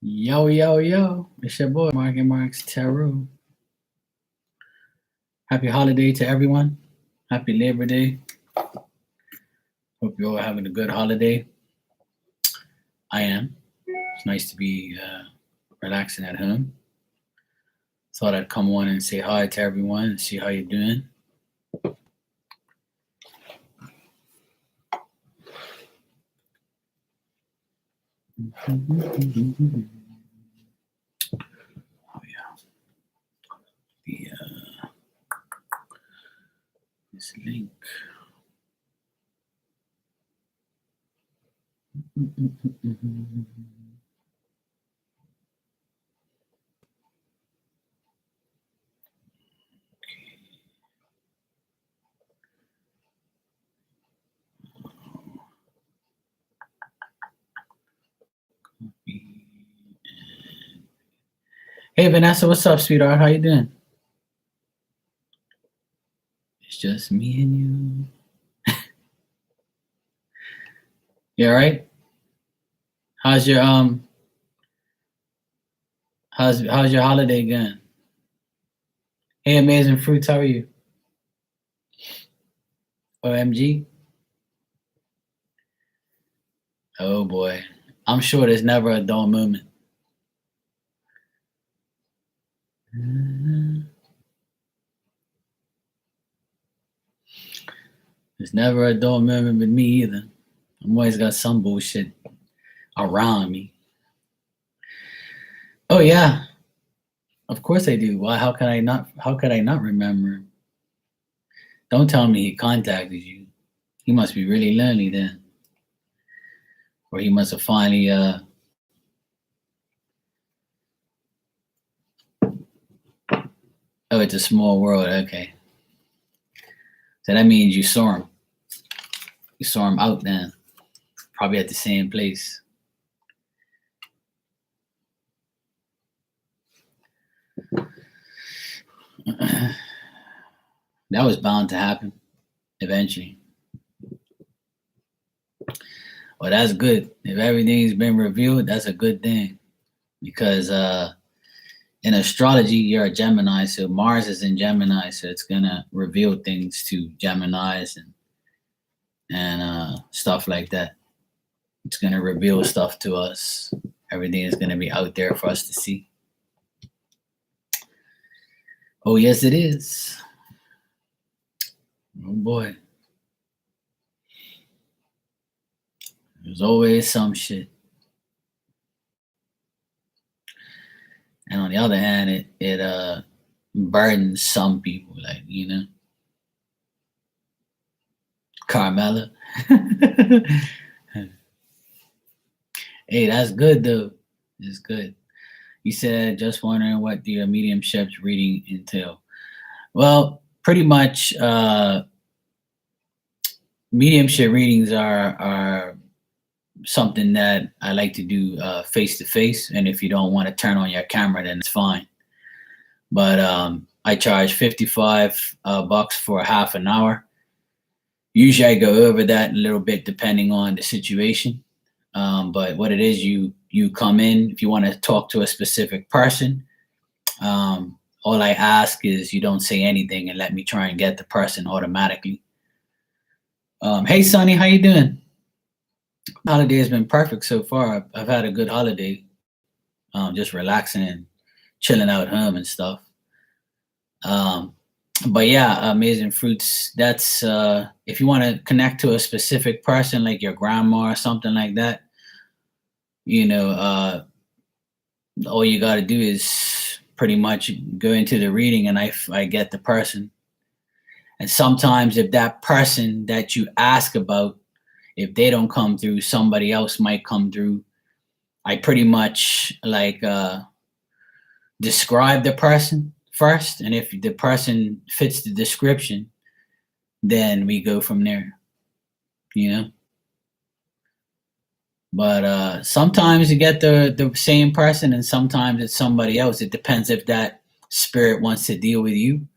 Yo, yo, yo. It's your boy, Mark and Mark's Tarot. Happy holiday to everyone. Happy Labor Day. Hope you're all having a good holiday. I am. It's nice to be relaxing at home. Thought I'd come on and say hi to everyone and see how you're doing. Oh yeah. This link. Hey Vanessa, what's up, sweetheart? How you doing? It's just me and you. You all right? How's your how's your holiday going? Hey Amazing Fruits, how are you? OMG? Oh boy. I'm sure there's never a dull moment. There's never a dull moment with me either. I'm always got some bullshit around me. Oh yeah. Of course I do. Why? How could I not remember? Don't tell me he contacted you. He must be really lonely then. Or he must have finally oh, it's a small world, okay. So that means you saw him. You saw him out then. Probably at the same place. That was bound to happen eventually. Well, that's good. If everything's been revealed, that's a good thing. Because in astrology, you're a Gemini, so Mars is in Gemini, so it's gonna reveal things to Geminis and stuff like that. It's gonna reveal stuff to us. Everything is gonna be out there for us to see. Oh yes, it is. Oh boy. There's always some shit. And on the other hand, it burdens some people, like, you know. Carmela. Hey, that's good though. It's good. You said just wondering what the mediumship's reading entail. Well, pretty much mediumship readings are something that I like to do face to face. And if you don't want to turn on your camera, then it's fine. But I charge 55 bucks for half an hour. Usually I go over that a little bit depending on the situation. But what it is, you come in if you want to talk to a specific person. All I ask is you don't say anything and let me try and get the person automatically. Hey Sonny, how you doing? Holiday has been perfect so far. I've had a good holiday. Just relaxing and chilling out home and stuff. But yeah, Amazing Fruits, that's if you want to connect to a specific person like your grandma or something like that, you know, all you got to do is pretty much go into the reading and I get the person. And sometimes if that person that you ask about, if they don't come through, somebody else might come through. I pretty much like describe the person first, and if the person fits the description, then we go from there, you know. But sometimes you get the same person, and sometimes it's somebody else. It depends if that spirit wants to deal with you,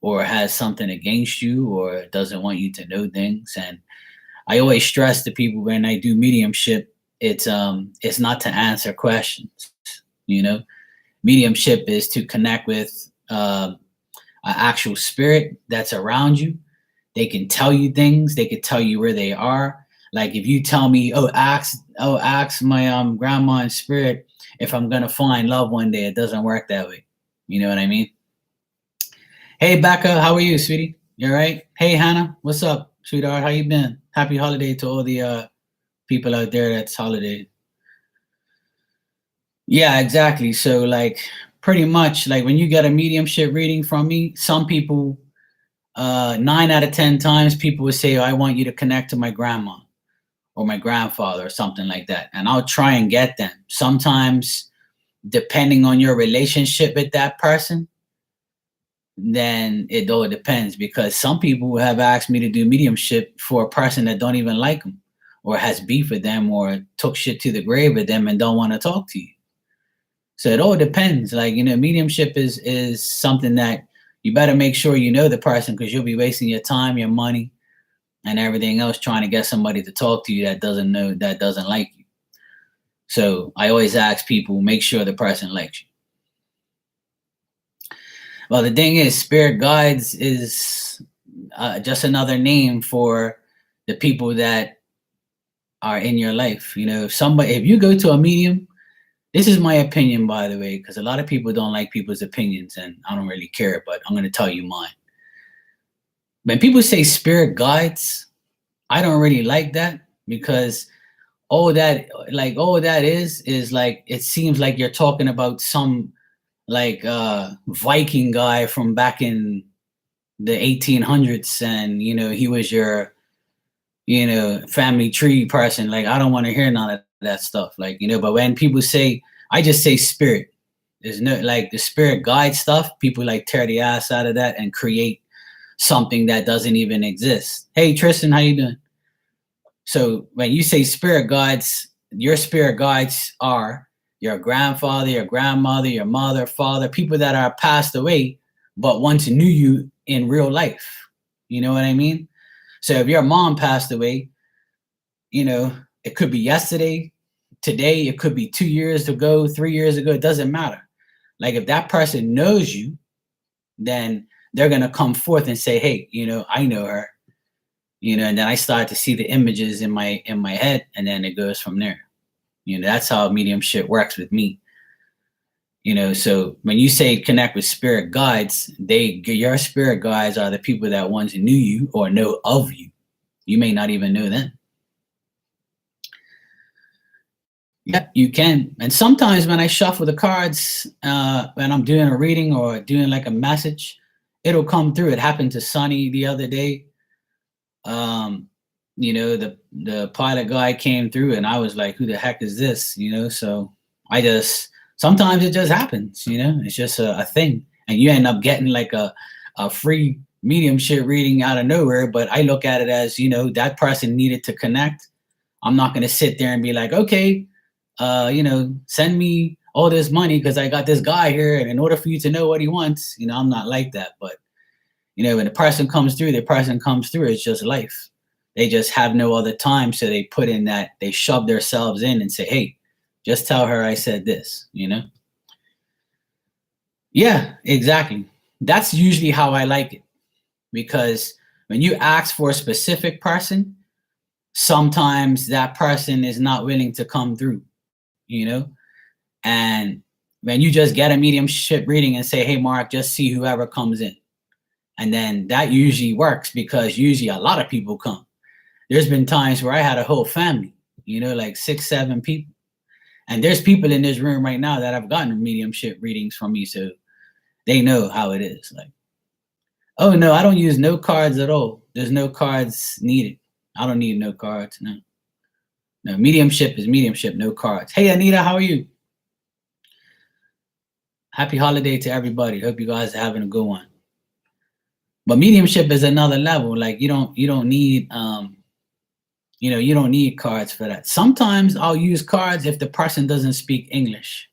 or has something against you, or doesn't want you to know things. And I always stress to people when I do mediumship, it's not to answer questions. You know, mediumship is to connect with an actual spirit that's around you. They can tell you things. They can tell you where they are. Like if you tell me, ask my grandma in spirit if I'm gonna find love one day. It doesn't work that way. You know what I mean? Hey Becca, how are you, sweetie? You all right? Hey Hannah, what's up, sweetheart? How you been? Happy holiday to all the people out there that's holiday. Yeah, exactly. So like pretty much like when you get a mediumship reading from me, some people 9 out of 10 times people would say, oh, I want you to connect to my grandma or my grandfather or something like that. And I'll try and get them. Sometimes, depending on your relationship with that person, then it all depends, because some people have asked me to do mediumship for a person that don't even like them or has beef with them or took shit to the grave with them and don't want to talk to you. So it all depends. Like, mediumship is something that you better make sure you know the person, because you'll be wasting your time, your money, and everything else trying to get somebody to talk to you that doesn't know, that doesn't like you. So I always ask people, make sure the person likes you. Well, the thing is, spirit guides is just another name for the people that are in your life. If you go to a medium, this is my opinion, by the way, because a lot of people don't like people's opinions, and I don't really care, but I'm going to tell you mine. When people say spirit guides, I don't really like that, because all that is like, it seems like you're talking about some like Viking guy from back in the 1800s, and he was your family tree person. Like, I don't want to hear none of that stuff. Like, but when people say, I just say spirit. There's no, like, the spirit guide stuff, people like tear the ass out of that and create something that doesn't even exist. Hey Tristan, how you doing? So when you say spirit guides, your spirit guides are your grandfather, your grandmother, your mother, father, people that are passed away, but once knew you in real life. You know what I mean? So if your mom passed away, it could be yesterday, today, it could be 2 years ago, 3 years ago, it doesn't matter. Like, if that person knows you, then they're going to come forth and say, hey, I know her, and then I start to see the images in my head, and then it goes from there. That's how mediumship works with me. So when you say connect with spirit guides, your spirit guides are the people that once knew you or know of you. You may not even know them. Yeah, you can. And sometimes when I shuffle the cards, when I'm doing a reading or doing like a message, it'll come through. It happened to Sonny the other day. The pilot guy came through, and I was like, who the heck is this? So sometimes it just happens, it's just a thing. And you end up getting like a free mediumship reading out of nowhere. But I look at it as, that person needed to connect. I'm not going to sit there and be like, okay, send me all this money because I got this guy here, and in order for you to know what he wants, I'm not like that. But when the person comes through, It's just life. They just have no other time, so they put in that, they shove themselves in and say, hey, just tell her I said this. Yeah, exactly. That's usually how I like it, because when you ask for a specific person, sometimes that person is not willing to come through. And when you just get a mediumship reading and say, hey, Mark, just see whoever comes in. And then that usually works, because usually a lot of people come. There's been times where I had a whole family, like 6, 7 people. And there's people in this room right now that have gotten mediumship readings from me. So they know how it is. Like, oh no, I don't use no cards at all. There's no cards needed. I don't need no cards. No, mediumship is mediumship, no cards. Hey Anita, how are you? Happy holiday to everybody. Hope you guys are having a good one. But mediumship is another level. Like, you don't need you don't need cards for that. Sometimes I'll use cards if the person doesn't speak English.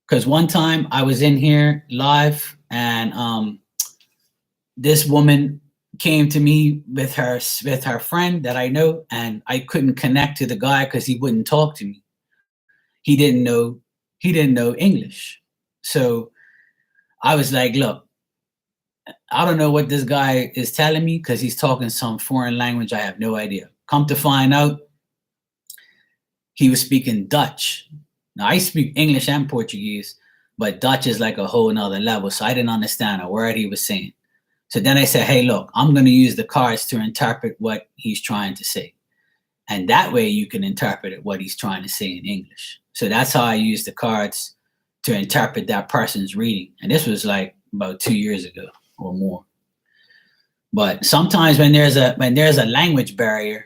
Because one time I was in here live, and this woman came to me with her friend that I know, and I couldn't connect to the guy because he wouldn't talk to me. He didn't know he didn't know English. So I was like, look, I don't know what this guy is telling me because he's talking some foreign language. I have no idea. Come to find out, he was speaking Dutch. Now I speak English and Portuguese, but Dutch is like a whole nother level. So I didn't understand a word he was saying. So then I said, hey, look, I'm going to use the cards to interpret what he's trying to say. And that way you can interpret it, what he's trying to say in English. So that's how I use the cards to interpret that person's reading. And this was like about 2 years ago or more. But sometimes when there's a language barrier,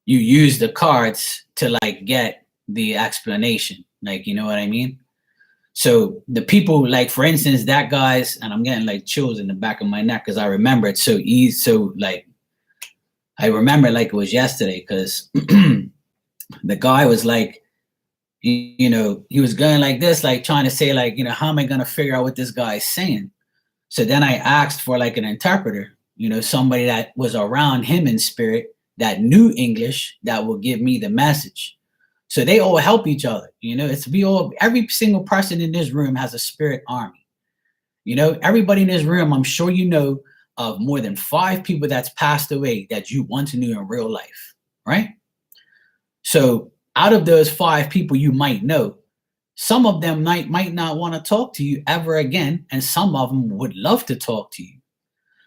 you use the cards to like get the explanation. Like, you know what I mean? So the people, like for instance, that guy's, and I'm getting like chills in the back of my neck because I remember it so easy. So like, I remember like it was yesterday because the guy was like, you know, he was going like this, like trying to say like, you know, how am I going to figure out what this guy is saying? So then I asked for like an interpreter, you know, somebody that was around him in spirit that knew English that will give me the message. So they all help each other. You know, every single person in this room has a spirit army. You know, everybody in this room, I'm sure you know of more than 5 people that's passed away that you once knew in real life, right? So out of those 5 people you might know, some of them might not want to talk to you ever again, and some of them would love to talk to you.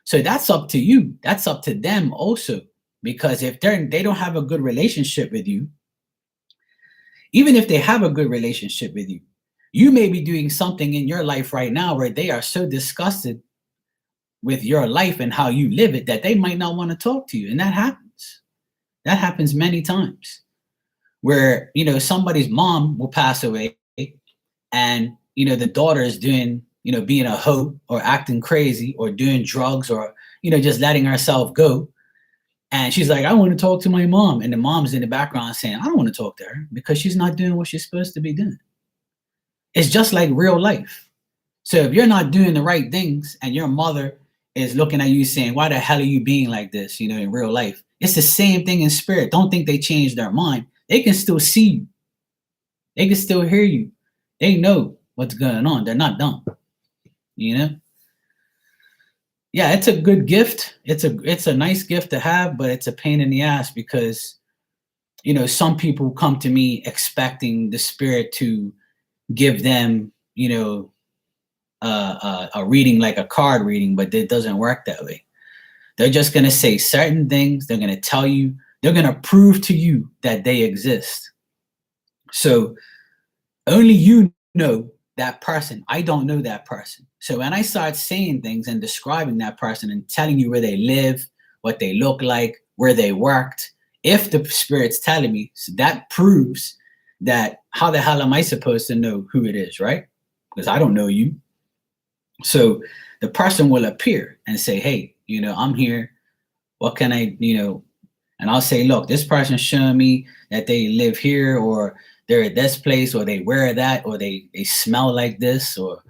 So that's up to you. That's up to them also, because if they don't have a good relationship with you, even if they have a good relationship with you, you may be doing something in your life right now where they are so disgusted with your life and how you live it that they might not want to talk to you. And that happens. That happens many times where, you know, somebody's mom will pass away and, you know, the daughter is doing, you know, being a hoe or acting crazy or doing drugs or, you know, just letting herself go. And she's like, I want to talk to my mom. And the mom's in the background saying, I don't want to talk to her because she's not doing what she's supposed to be doing. It's just like real life. So if you're not doing the right things and your mother is looking at you saying, why the hell are you being like this, you know, in real life? It's the same thing in spirit. Don't think they changed their mind. They can still see you. They can still hear you. They know what's going on. They're not dumb, you know? Yeah, it's a good gift. It's a nice gift to have, but it's a pain in the ass because, you know, some people come to me expecting the spirit to give them, you know, a reading like a card reading, but it doesn't work that way. They're just going to say certain things. They're going to tell you, they're going to prove to you that they exist. So only you know that person. I don't know that person. So when I start saying things and describing that person and telling you where they live, what they look like, where they worked, if the spirit's telling me, so that proves that how the hell am I supposed to know who it is, right? Because I don't know you. So the person will appear and say, hey, you know, I'm here. What can I, you know, and I'll say, look, this person's showing me that they live here or they're at this place or they wear that or they smell like this or,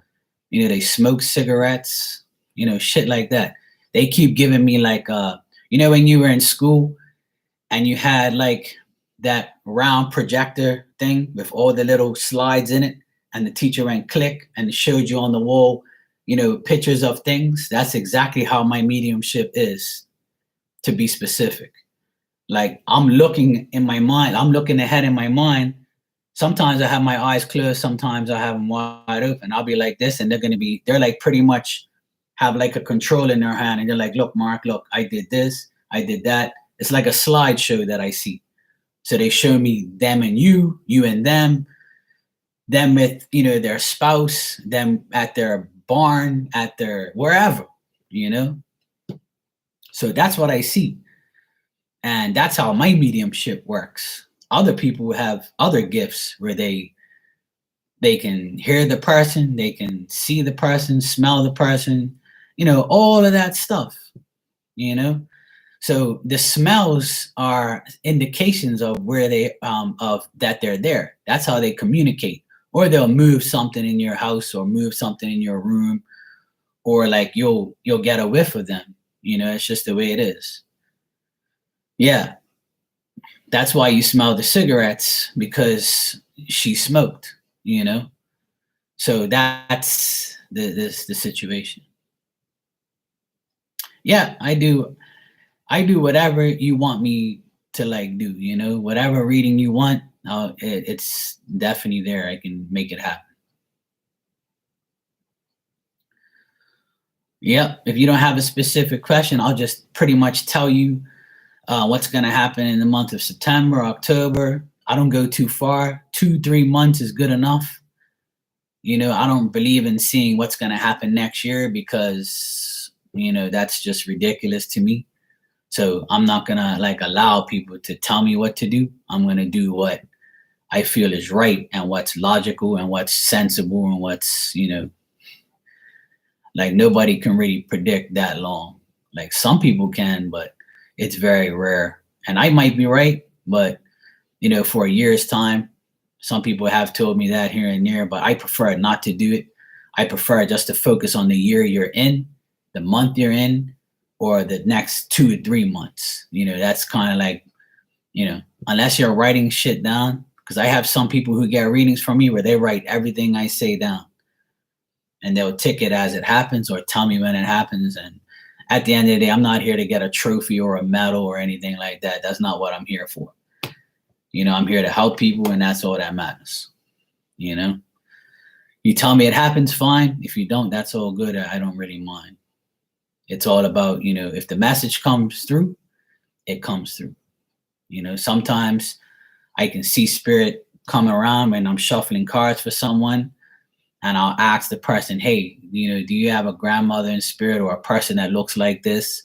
you know, they smoke cigarettes, you know, shit like that. They keep giving me like, you know, when you were in school and you had like that round projector thing with all the little slides in it and the teacher went click and it showed you on the wall, you know, pictures of things. That's exactly how my mediumship is, to be specific. Like I'm looking in my mind, I'm looking ahead in my mind. Sometimes I have my eyes closed, sometimes I have them wide open. I'll be like this and they're like pretty much have like a control in their hand and they're like, look, Mark, look, I did this, I did that. It's like a slideshow that I see. So they show me them and you and them with, you know, their spouse, them at their barn, at their wherever, you know. So that's what I see. And that's how my mediumship works. Other people have other gifts where they can hear the person, they can see the person, smell the person, you know, all of that stuff, you know. So the smells are indications of where they of that they're there. That's how they communicate. Or they'll move something in your house or move something in your room, or like you'll get a whiff of them. It's just the way it is. Yeah, that's why you smell the cigarettes, because she smoked, you know. So that's the situation. Yeah, I do whatever you want me to like do, whatever reading you want. It's definitely there. I can make it happen. Yep. If you don't have a specific question, I'll just pretty much tell you what's going to happen in the month of September, October. I don't go too far. 2, 3 months is good enough. I don't believe in seeing what's going to happen next year, because, that's just ridiculous to me. So I'm not going to like allow people to tell me what to do. I'm going to do what I feel is right, and what's logical, and what's sensible, and what's, like, nobody can really predict that long. Like, some people can, but it's very rare. And I might be right, but for a year's time, some people have told me that here and there, but I prefer not to do it. I prefer just to focus on the year you're in, the month you're in, or the next 2 to 3 months. That's kind of like, unless you're writing shit down, because I have some people who get readings from me where they write everything I say down, and they'll tick it as it happens, or tell me when it happens. And at the end of the day, I'm not here to get a trophy or a medal or anything like that. That's not what I'm here for. I'm here to help people, and that's all that matters. You tell me it happens, fine. If you don't, that's all good. I don't really mind. It's all about, if the message comes through, it comes through. Sometimes I can see spirit come around when I'm shuffling cards for someone, and I'll ask the person, hey, do you have a grandmother in spirit, or a person that looks like this?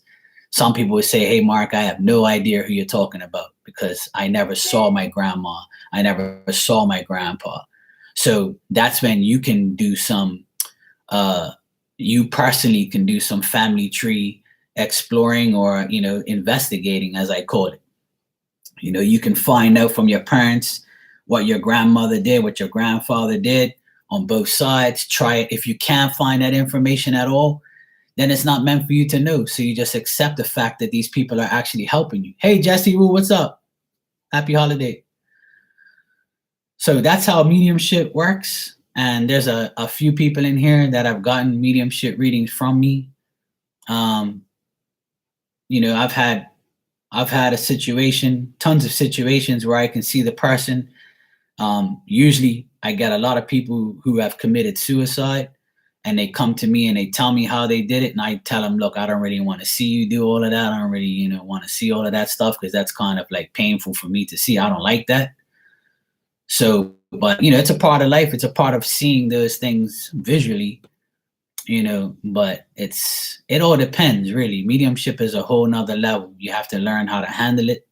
Some people would say, hey, Mark, I have no idea who you're talking about, because I never saw my grandma. I never saw my grandpa. So that's when you can do you personally can do some family tree exploring, or, investigating, as I call it. You can find out from your parents what your grandmother did, what your grandfather did on both sides. Try it. If you can't find that information at all, then it's not meant for you to know. So you just accept the fact that these people are actually helping you. Hey, Jesse Wu, what's up? Happy holiday. So that's how mediumship works. And there's a few people in here that have gotten mediumship readings from me. I've had a situation, tons of situations where I can see the person. Usually I get a lot of people who have committed suicide, and they come to me and they tell me how they did it. And I tell them, look, I don't really want to see you do all of that. I don't really, want to see all of that stuff, because that's kind of like painful for me to see. I don't like that. So, but, it's a part of life. It's a part of seeing those things visually, but it all depends, really. Mediumship is a whole nother level. You have to learn how to handle it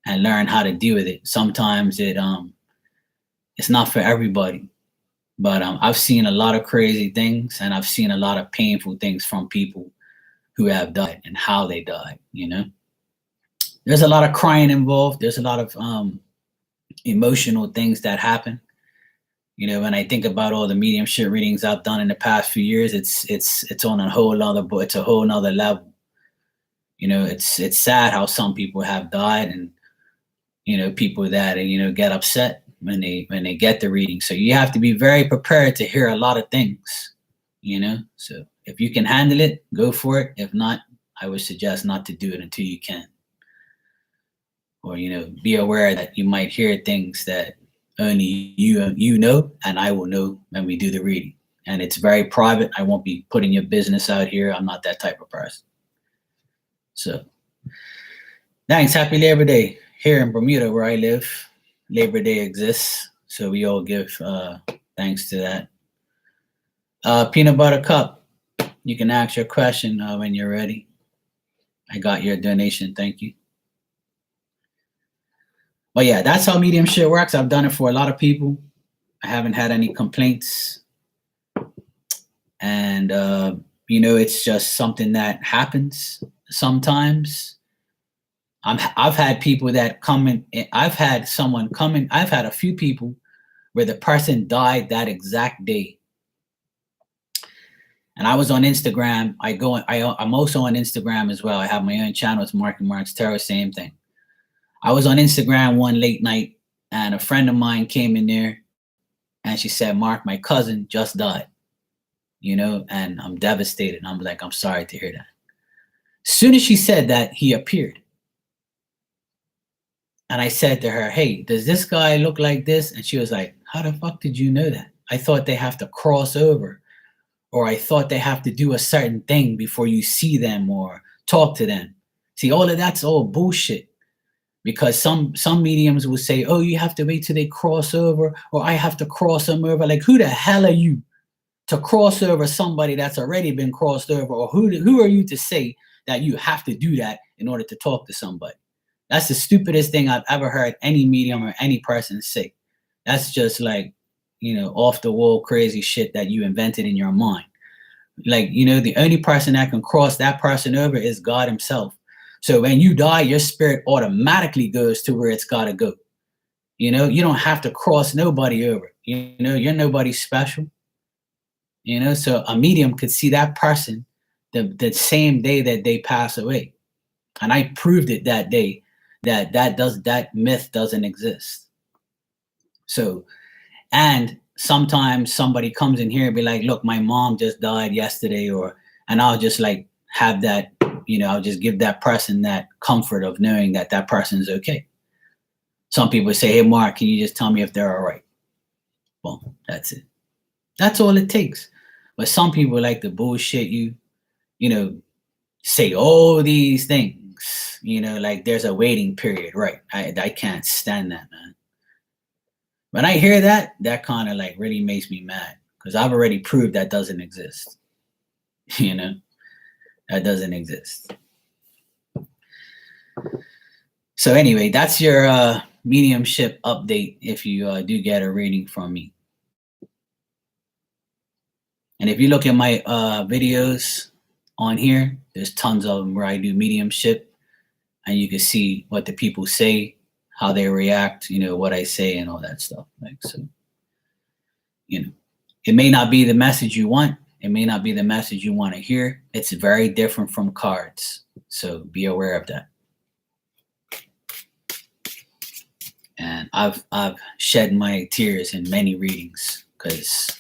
and learn how to deal with it. Sometimes it's not for everybody. But I've seen a lot of crazy things, and I've seen a lot of painful things from people who have died, and how they died. There's a lot of crying involved. There's a lot of emotional things that happen. When I think about all the mediumship readings I've done in the past few years, it's on a whole other, it's a whole nother level. It's sad how some people have died, and people that get upset when they get the reading. So you have to be very prepared to hear a lot of things. So if you can handle it, go for it. If not, I would suggest not to do it until you can. Or be aware that you might hear things that only you know, and I will know when we do the reading. And it's very private. I won't be putting your business out here. I'm not that type of person. So thanks. Happy Labor Day. Here in Bermuda, where I live, Labor Day exists, so we all give thanks to that. Peanut Butter Cup, you can ask your question when you're ready. I got your donation. Thank you. But yeah, that's how mediumship works. I've done it for a lot of people. I haven't had any complaints. And, it's just something that happens sometimes. I've had people that come in. I've had someone come in. I've had a few people where the person died that exact day. And I was on Instagram. I'm also on Instagram as well. I have my own channel. It's Mark and Mark's Tarot, same thing. I was on Instagram one late night, and a friend of mine came in there, and she said, Mark, my cousin just died, and I'm devastated. I'm like, I'm sorry to hear that. As soon as she said that, he appeared. And I said to her, hey, does this guy look like this? And she was like, how the fuck did you know that? I thought they have to cross over, or I thought they have to do a certain thing before you see them or talk to them. See, all of that's all bullshit. Because some mediums will say, oh, you have to wait till they cross over, or I have to cross them over. Like, who the hell are you to cross over somebody that's already been crossed over? Or who are you to say that you have to do that in order to talk to somebody? That's the stupidest thing I've ever heard any medium or any person say. That's just like, off the wall crazy shit that you invented in your mind. Like, the only person that can cross that person over is God himself. So when you die, your spirit automatically goes to where it's got to go. You don't have to cross nobody over. You're nobody special. So a medium could see that person the same day that they pass away. And I proved it that day that myth doesn't exist. So, and sometimes somebody comes in here and be like, look, my mom just died yesterday, and I'll just like have that, I'll just give that person that comfort of knowing that that person's okay. Some people say, hey, Mark, can you just tell me if they're all right? Well, that's it. That's all it takes. But some people like to bullshit you, say all these things, like there's a waiting period, right? I can't stand that, man. When I hear that, that kind of like really makes me mad, because I've already proved that doesn't exist. That doesn't exist. So anyway, that's your mediumship update if you do get a reading from me. And if you look at my videos on here, there's tons of them where I do mediumship, and you can see what the people say, how they react, what I say and all that stuff. Like, so, it may not be the message you want. It may not be the message you want to hear. It's very different from cards. So be aware of that. And I've shed my tears in many readings, because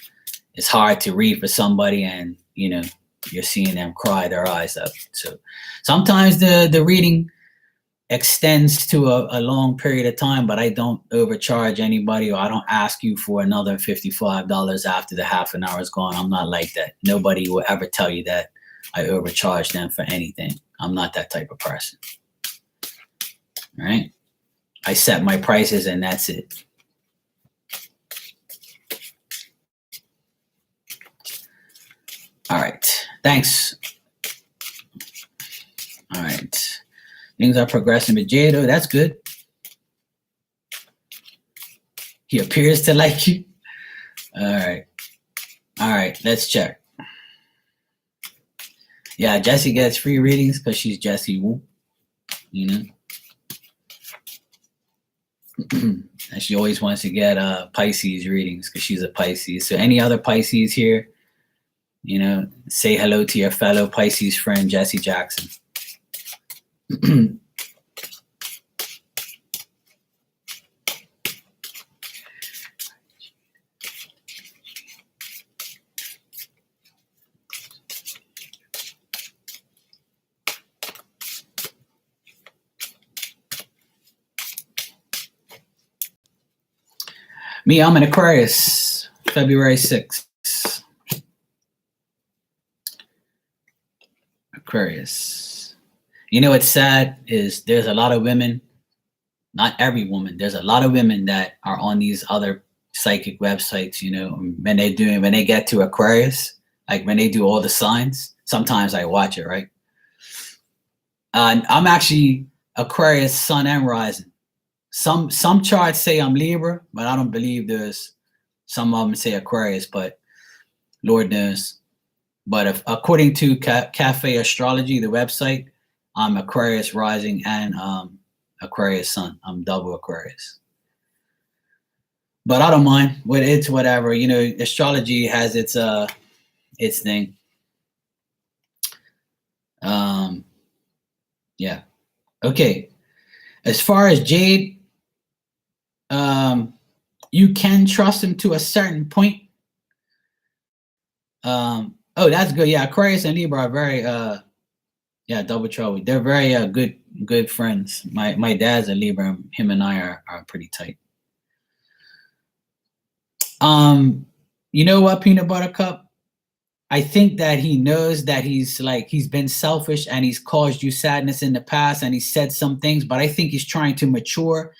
it's hard to read for somebody and, you're seeing them cry their eyes out. So sometimes the reading extends to a long period of time, but I don't overcharge anybody, or I don't ask you for another $55 after the half an hour is gone. I'm not like that. Nobody will ever tell you that I overcharge them for anything. I'm not that type of person. All right. I set my prices and that's it. All right. Thanks. All right. Things are progressing with Jado. That's good. He appears to like you. All right. All right. Let's check. Yeah, Jessie gets free readings because she's Jessie Wu. And she always wants to get Pisces readings because she's a Pisces. So any other Pisces here, say hello to your fellow Pisces friend, Jessie Jackson. Me, I'm an Aquarius, February 6th. Aquarius. What's sad is there's a lot of women, not every woman, there's a lot of women that are on these other psychic websites, when they get to Aquarius, like when they do all the signs, sometimes I watch it, right? I'm actually Aquarius sun and rising. Some charts say I'm Libra, but I don't believe there's some of them say Aquarius, but Lord knows. But if, according to Cafe Astrology, the website, I'm Aquarius rising and Aquarius sun. I'm double Aquarius. But I don't mind. It's whatever. Astrology has its thing. Um, yeah. Okay. As far as Jade, you can trust him to a certain point. Oh, that's good. Yeah, Aquarius and Libra are very yeah, double trouble. They're very good friends. My dad's a Libra. Him and I are pretty tight. You know what, Peanut Butter Cup? I think that he knows that he's been selfish and he's caused you sadness in the past and he said some things, but I think he's trying to mature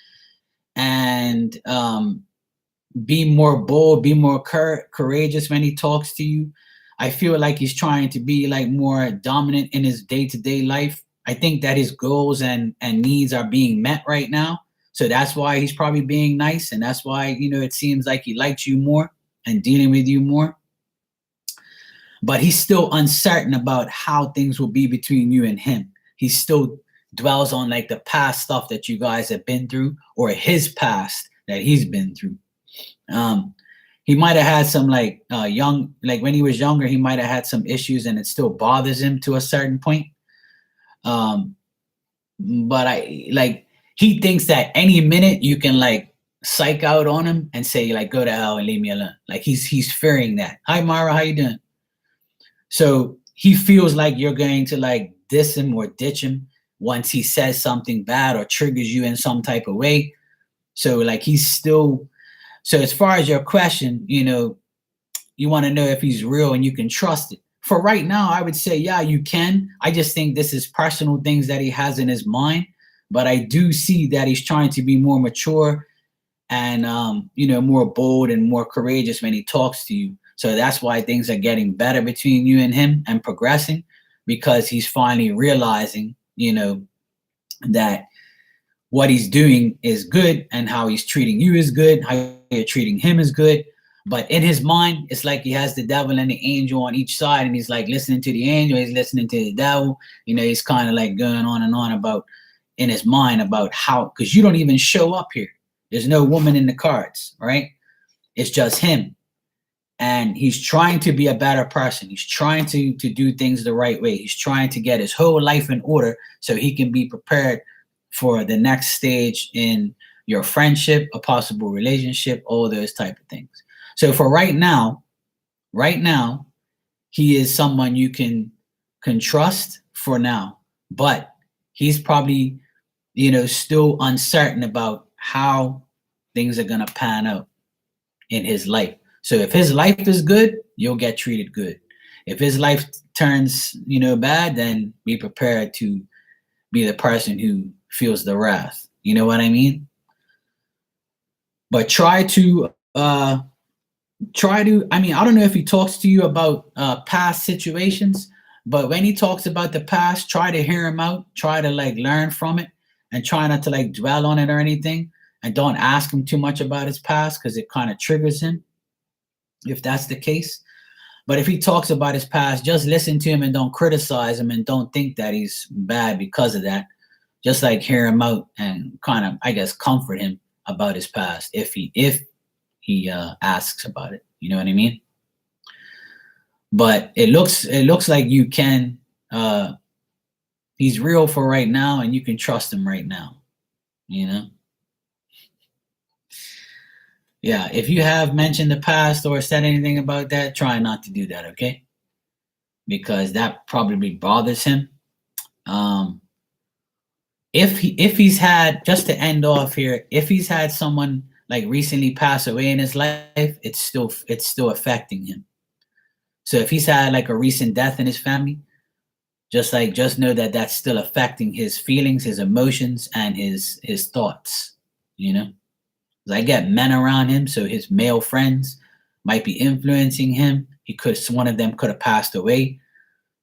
and be more bold, be more courageous when he talks to you. I feel like he's trying to be like more dominant in his day-to-day life. I think that his goals and needs are being met right now. So that's why he's probably being nice, and that's why, it seems like he likes you more and dealing with you more. But he's still uncertain about how things will be between you and him. He still dwells on like the past stuff that you guys have been through, or his past that he's been through. He might have had some like when he was younger, he might have had some issues and it still bothers him to a certain point. But he thinks that any minute you can like psych out on him and say like, go to hell and leave me alone. Like he's fearing that. Hi Mara, how you doing? So he feels like you're going to like diss him or ditch him once he says something bad or triggers you in some type of way. So like he's still. So as far as your question, you want to know if he's real and you can trust it. For right now, I would say, yeah, you can. I just think this is personal things that he has in his mind. But I do see that he's trying to be more mature and, more bold and more courageous when he talks to you. So that's why things are getting better between you and him and progressing, because he's finally realizing, that what he's doing is good and how he's treating you is good, how you're treating him is good. But in his mind, it's like he has the devil and the angel on each side, and he's like listening to the angel, he's listening to the devil. He's kind of like going on and on about in his mind about how, because you don't even show up here. There's no woman in the cards, right? It's just him. And he's trying to be a better person. He's trying to do things the right way. He's trying to get his whole life in order so he can be prepared for the next stage in your friendship, a possible relationship, all those type of things. So for right now, he is someone you can trust for now, but he's probably, still uncertain about how things are going to pan out in his life. So if his life is good, you'll get treated good. If his life turns, bad, then be prepared to be the person who feels the wrath. You know what I mean? But try to, I don't know if he talks to you about past situations, but when he talks about the past, try to hear him out, try to like learn from it, and try not to like dwell on it or anything. And don't ask him too much about his past because it kind of triggers him, if that's the case. But if he talks about his past, just listen to him and don't criticize him and don't think that he's bad because of that. Just like hear him out and kind of, I guess, comfort him about his past if he asks about it. You know what I mean? But it looks like you can. He's real for right now, and you can trust him right now. Yeah, if you have mentioned the past or said anything about that, try not to do that, okay? Because that probably bothers him. If he's had, just to end off here, if he's had someone like recently pass away in his life, it's still affecting him. So if he's had like a recent death in his family, just know that that's still affecting his feelings, his emotions, and his thoughts. I get men around him, so his male friends might be influencing him. One of them could have passed away,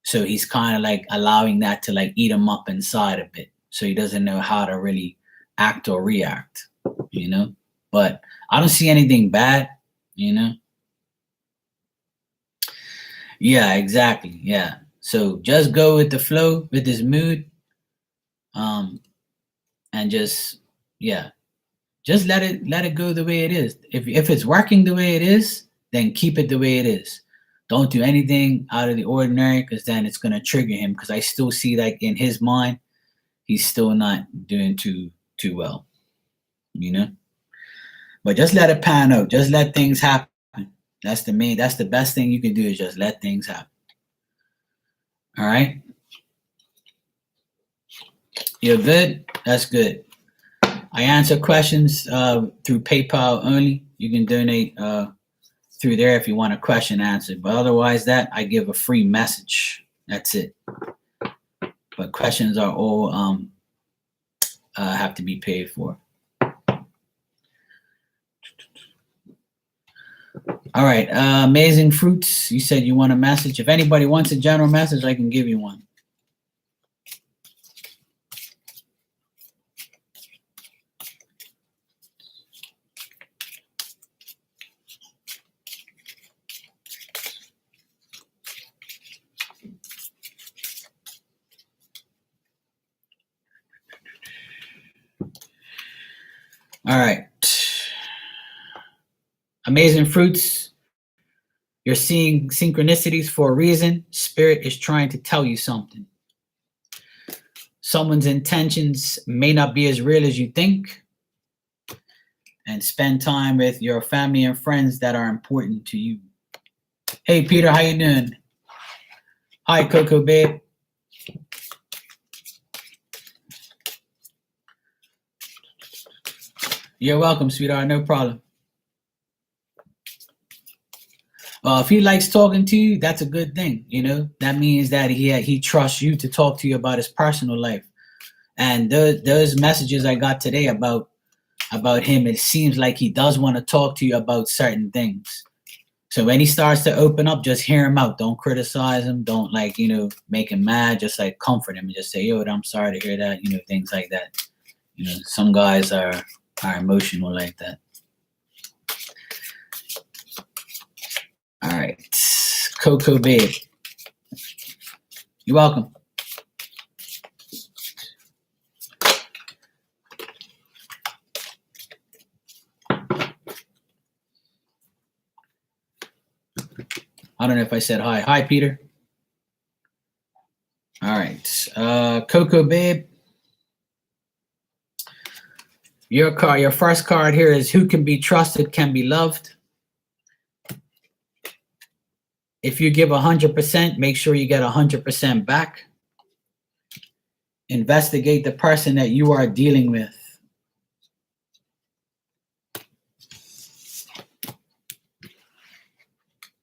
so he's kind of like allowing that to like eat him up inside a bit. So he doesn't know how to really act or react, But I don't see anything bad, Yeah, exactly. Yeah. So just go with the flow, with his mood, and just let it go the way it is. If it's working the way it is, then keep it the way it is. Don't do anything out of the ordinary, because then it's going to trigger him, because I still see that in his mind, he's still not doing too well, you know. But just let it pan out. Just let things happen. That's the best thing you can do, is just let things happen. All right? You're good? That's good. I answer questions through PayPal only. You can donate through there if you want a question answered. But otherwise, that I give a free message. That's it. But questions are all have to be paid for. All right. Amazing Fruits. You said you want a message. If anybody wants a general message, I can give you one. All right. Amazing Fruits. You're seeing synchronicities for a reason. Spirit is trying to tell you something. Someone's intentions may not be as real as you think. And spend time with your family and friends that are important to you. Hey, Peter, how you doing? Hi, Coco Babe. You're welcome, sweetheart. No problem. If he likes talking to you, that's a good thing. You know, that means that he trusts you to talk to you about his personal life. And those messages I got today about him, it seems like he does want to talk to you about certain things. So when he starts to open up, just hear him out. Don't criticize him. Don't make him mad. Just comfort him and just say, yo, I'm sorry to hear that. Things like that. Some guys are emotional like that. All right. Coco Babe. You're welcome. I don't know if I said hi. Hi, Peter. All right. Coco Babe. Your first card here is who can be trusted can be loved. If you give 100%, make sure you get 100% back. Investigate the person that you are dealing with.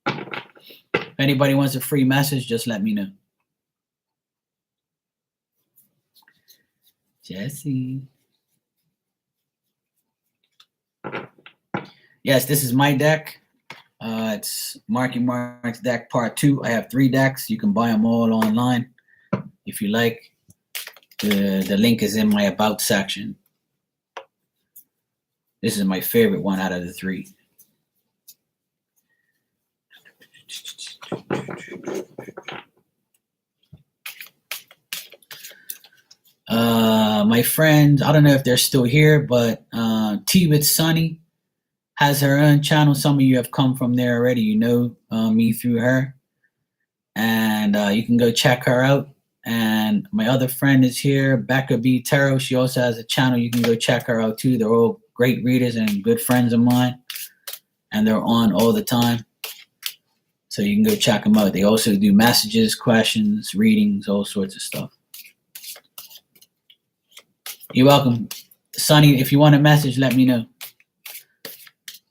If anybody wants a free message, just let me know. Jesse. Yes, this is my deck. It's Marky Mark's deck part 2. I have 3 decks. You can buy them all online if you like. The link is in my About section. This is my favorite one out of the 3. My friend, I don't know if they're still here, but Tea with Sunny has her own channel. Some of you have come from there already. You know me through her. And you can go check her out. And my other friend is here, Becca B. Tarot. She also has a channel. You can go check her out too. They're all great readers and good friends of mine. And they're on all the time. So you can go check them out. They also do messages, questions, readings, all sorts of stuff. You're welcome. Sonny, if you want a message, let me know.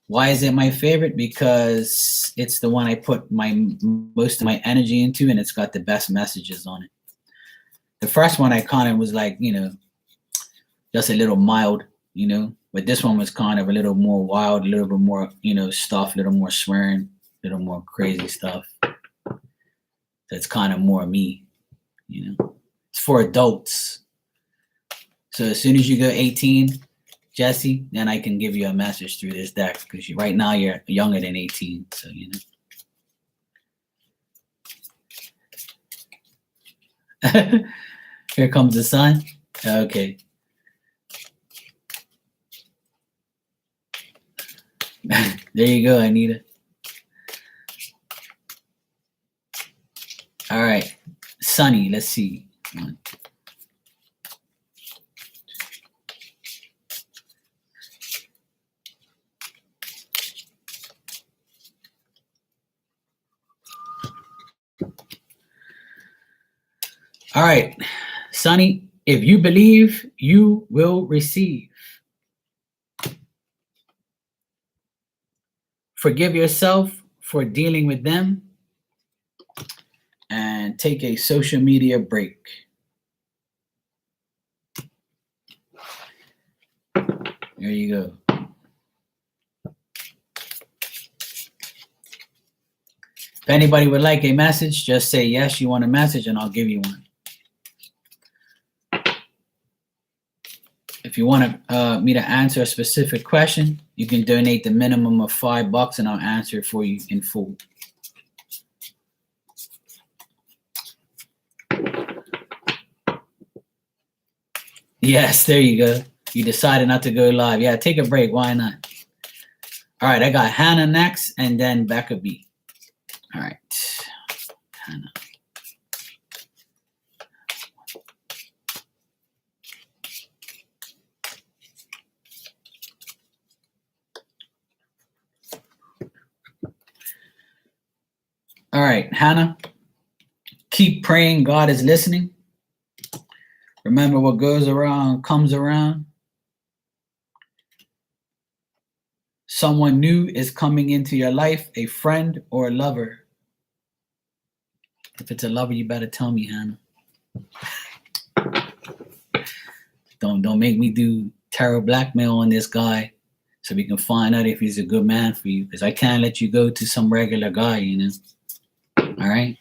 Why is it my favorite? Because it's the one I put most of my energy into, and it's got the best messages on it. The first one I kind of was just a little mild, but this one was kind of a little more wild, a little bit more, stuff, a little more swearing, a little more crazy stuff. That's kind of more me, It's for adults. So as soon as you go 18, Jesse, then I can give you a message through this deck, because right now you're younger than 18, so Here comes the sun. Okay. There you go, Anita. Sunny, let's see. All right, Sunny, if you believe, you will receive. Forgive yourself for dealing with them and take a social media break. There you go. If anybody would like a message, just say yes, you want a message, and I'll give you one. If you want me to answer a specific question, you can donate the minimum of $5 and I'll answer it for you in full. Yes, there you go. You decided not to go live. Yeah, take a break. Why not? All right, I got Hannah next and then Becca B. All right, Hannah. All right, Hannah, keep praying. God is listening. Remember, what goes around comes around. Someone new is coming into your life, a friend or a lover. If it's a lover, you better tell me, Hannah. Don't make me do terror blackmail on this guy so we can find out if he's a good man for you, because I can't let you go to some regular guy, you know. All right.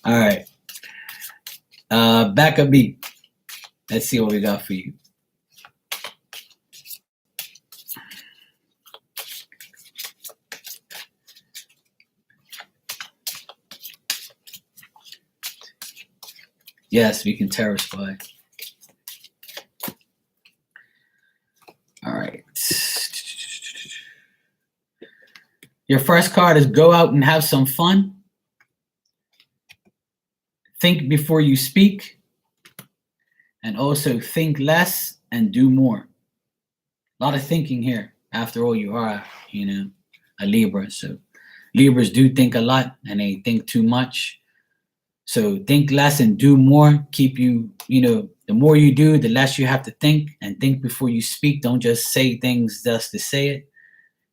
All right. Becca B. Let's see what we got for you. Yes, we can terror spy. All right. Your first card is go out and have some fun. Think before you speak. And also think less and do more. A lot of thinking here. After all, you are, you know, a Libra. So Libras do think a lot and they think too much. So think less and do more. Keep you, you know, the more you do, the less you have to think, and think before you speak. Don't just say things just to say it,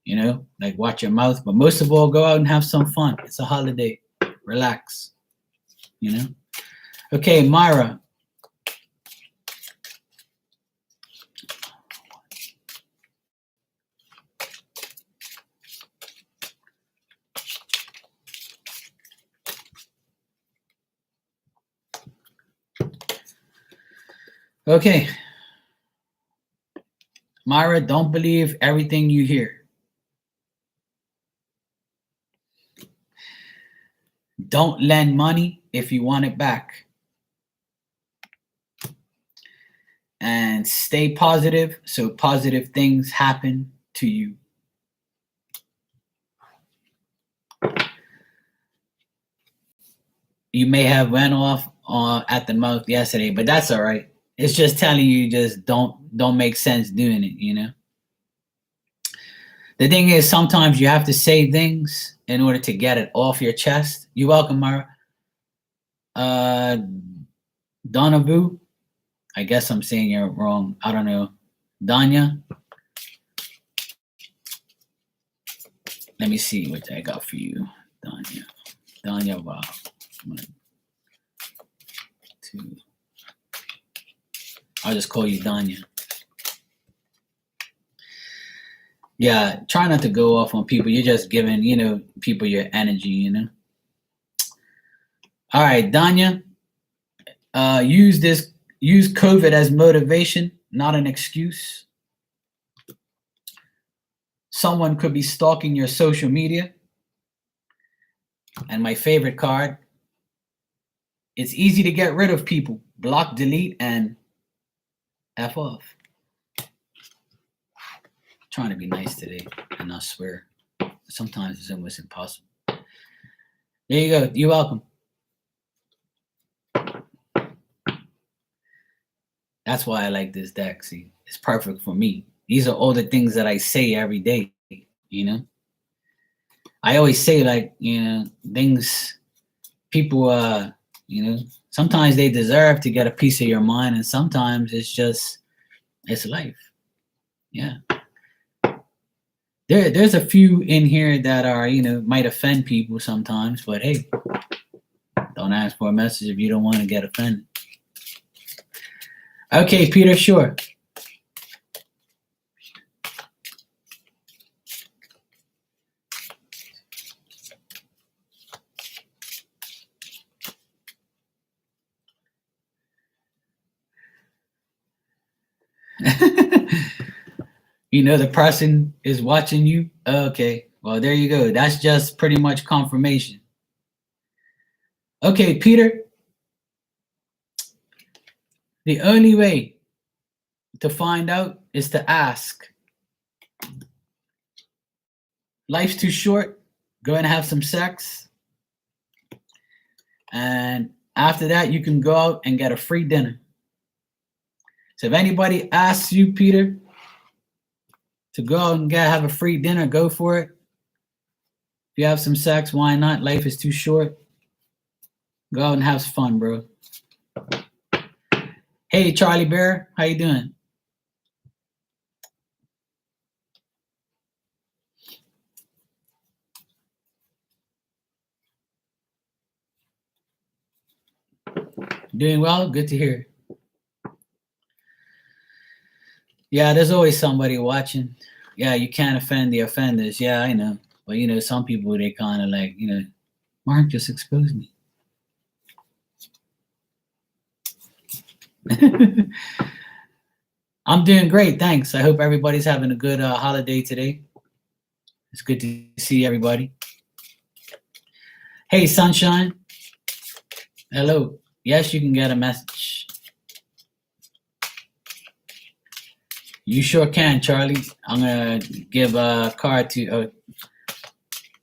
you know, like watch your mouth. But most of all, go out and have some fun. It's a holiday. Relax, you know. Okay, Myra. Okay. Myra, don't believe everything you hear. Don't lend money if you want it back. And stay positive so positive things happen to you. You may have went off at the mouth yesterday, but that's all right. It's just telling you just don't make sense doing it, you know. The thing is, sometimes you have to say things in order to get it off your chest. You're welcome, Mara. Donavu, I guess I'm saying it wrong. I don't know. Danya. Let me see what I got for you. Danya, wow. 1, 2. I'll just call you Danya. Yeah, try not to go off on people. You're just giving, you know, people your energy, you know. All right, Danya. Use COVID as motivation, not an excuse. Someone could be stalking your social media. And my favorite card, it's easy to get rid of people. Block, delete, and F off. Trying to be nice today and not swear. Sometimes it's almost impossible. There you go. You're welcome. That's why I like this deck. See, it's perfect for me. These are all the things that I say every day, you know? I always say, like, things people, sometimes they deserve to get a piece of your mind, and sometimes it's life. Yeah. There's a few in here that are, might offend people sometimes, but hey, don't ask for a message if you don't want to get offended. Okay, Peter, sure. The person is watching you. Okay, well, there you go. That's just pretty much confirmation. Okay, Peter, the only way to find out is to ask. Life's too short. Go and have some sex. And after that, you can go out and get a free dinner. So if anybody asks you, Peter, to go out and have a free dinner, go for it. If you have some sex, why not? Life is too short. Go out and have some fun, bro. Hey, Charlie Bear, how you doing? Doing well? Good to hear. Yeah, there's always somebody watching. Yeah, you can't offend the offenders. Yeah, I know. But, some people, they kind of like, Mark just exposed me. I'm doing great, thanks. I hope everybody's having a good holiday today. It's good to see everybody. Hey, Sunshine. Hello. Yes, you can get a message. You sure can, Charlie. I'm going to give a card to...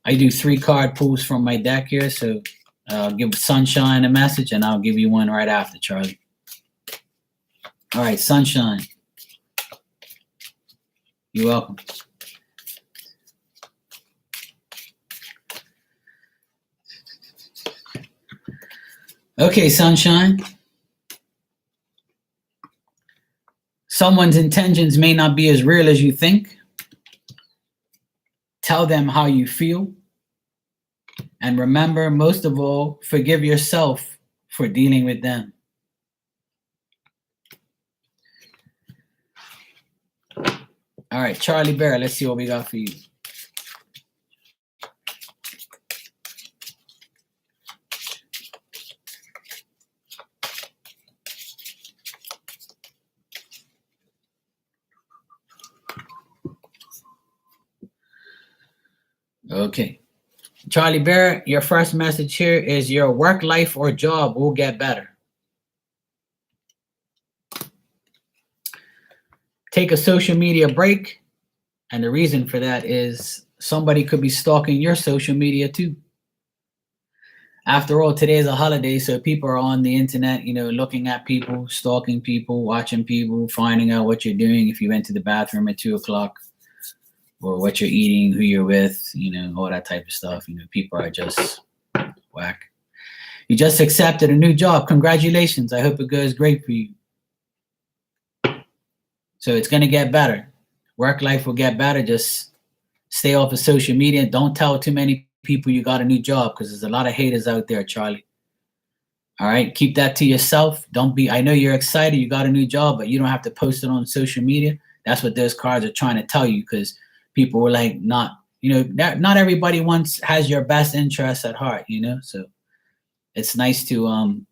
I do 3 card pulls from my deck here, so I'll give Sunshine a message, and I'll give you one right after, Charlie. All right, Sunshine. You're welcome. Okay, Sunshine. Someone's intentions may not be as real as you think. Tell them how you feel. And remember, most of all, forgive yourself for dealing with them. All right, Charlie Bear, let's see what we got for you. Okay. Charlie Bear, your first message here is your work life or job will get better. Take a social media break. And the reason for that is somebody could be stalking your social media too. After all, today is a holiday, so people are on the internet, looking at people, stalking people, watching people, finding out what you're doing if you went to the bathroom at 2 o'clock, or what you're eating, who you're with, all that type of stuff. People are just whack. You just accepted a new job. Congratulations. I hope it goes great for you. So it's going to get better. Work life will get better. Just stay off of social media. Don't tell too many people you got a new job, because there's a lot of haters out there, Charlie. All right, keep that to yourself. I know you're excited, you got a new job, but you don't have to post it on social media. That's what those cards are trying to tell you, because people were like, not everybody has your best interests at heart, so it's nice to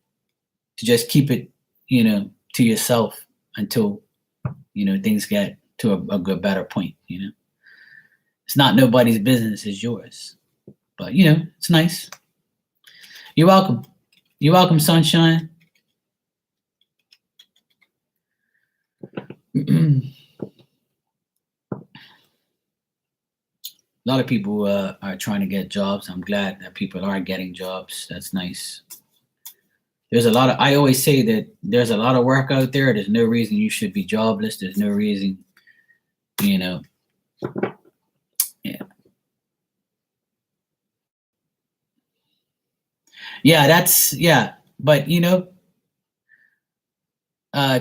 just keep it, to yourself until, things get to a good, better point, It's not nobody's business, it's yours. But, it's nice. You're welcome. You're welcome, Sunshine. A lot of people are trying to get jobs. I'm glad that people are getting jobs. That's nice. There's a lot of, I always say that there's a lot of work out there. There's no reason you should be jobless. There's no reason, you know. Yeah. Yeah, that's, yeah. But,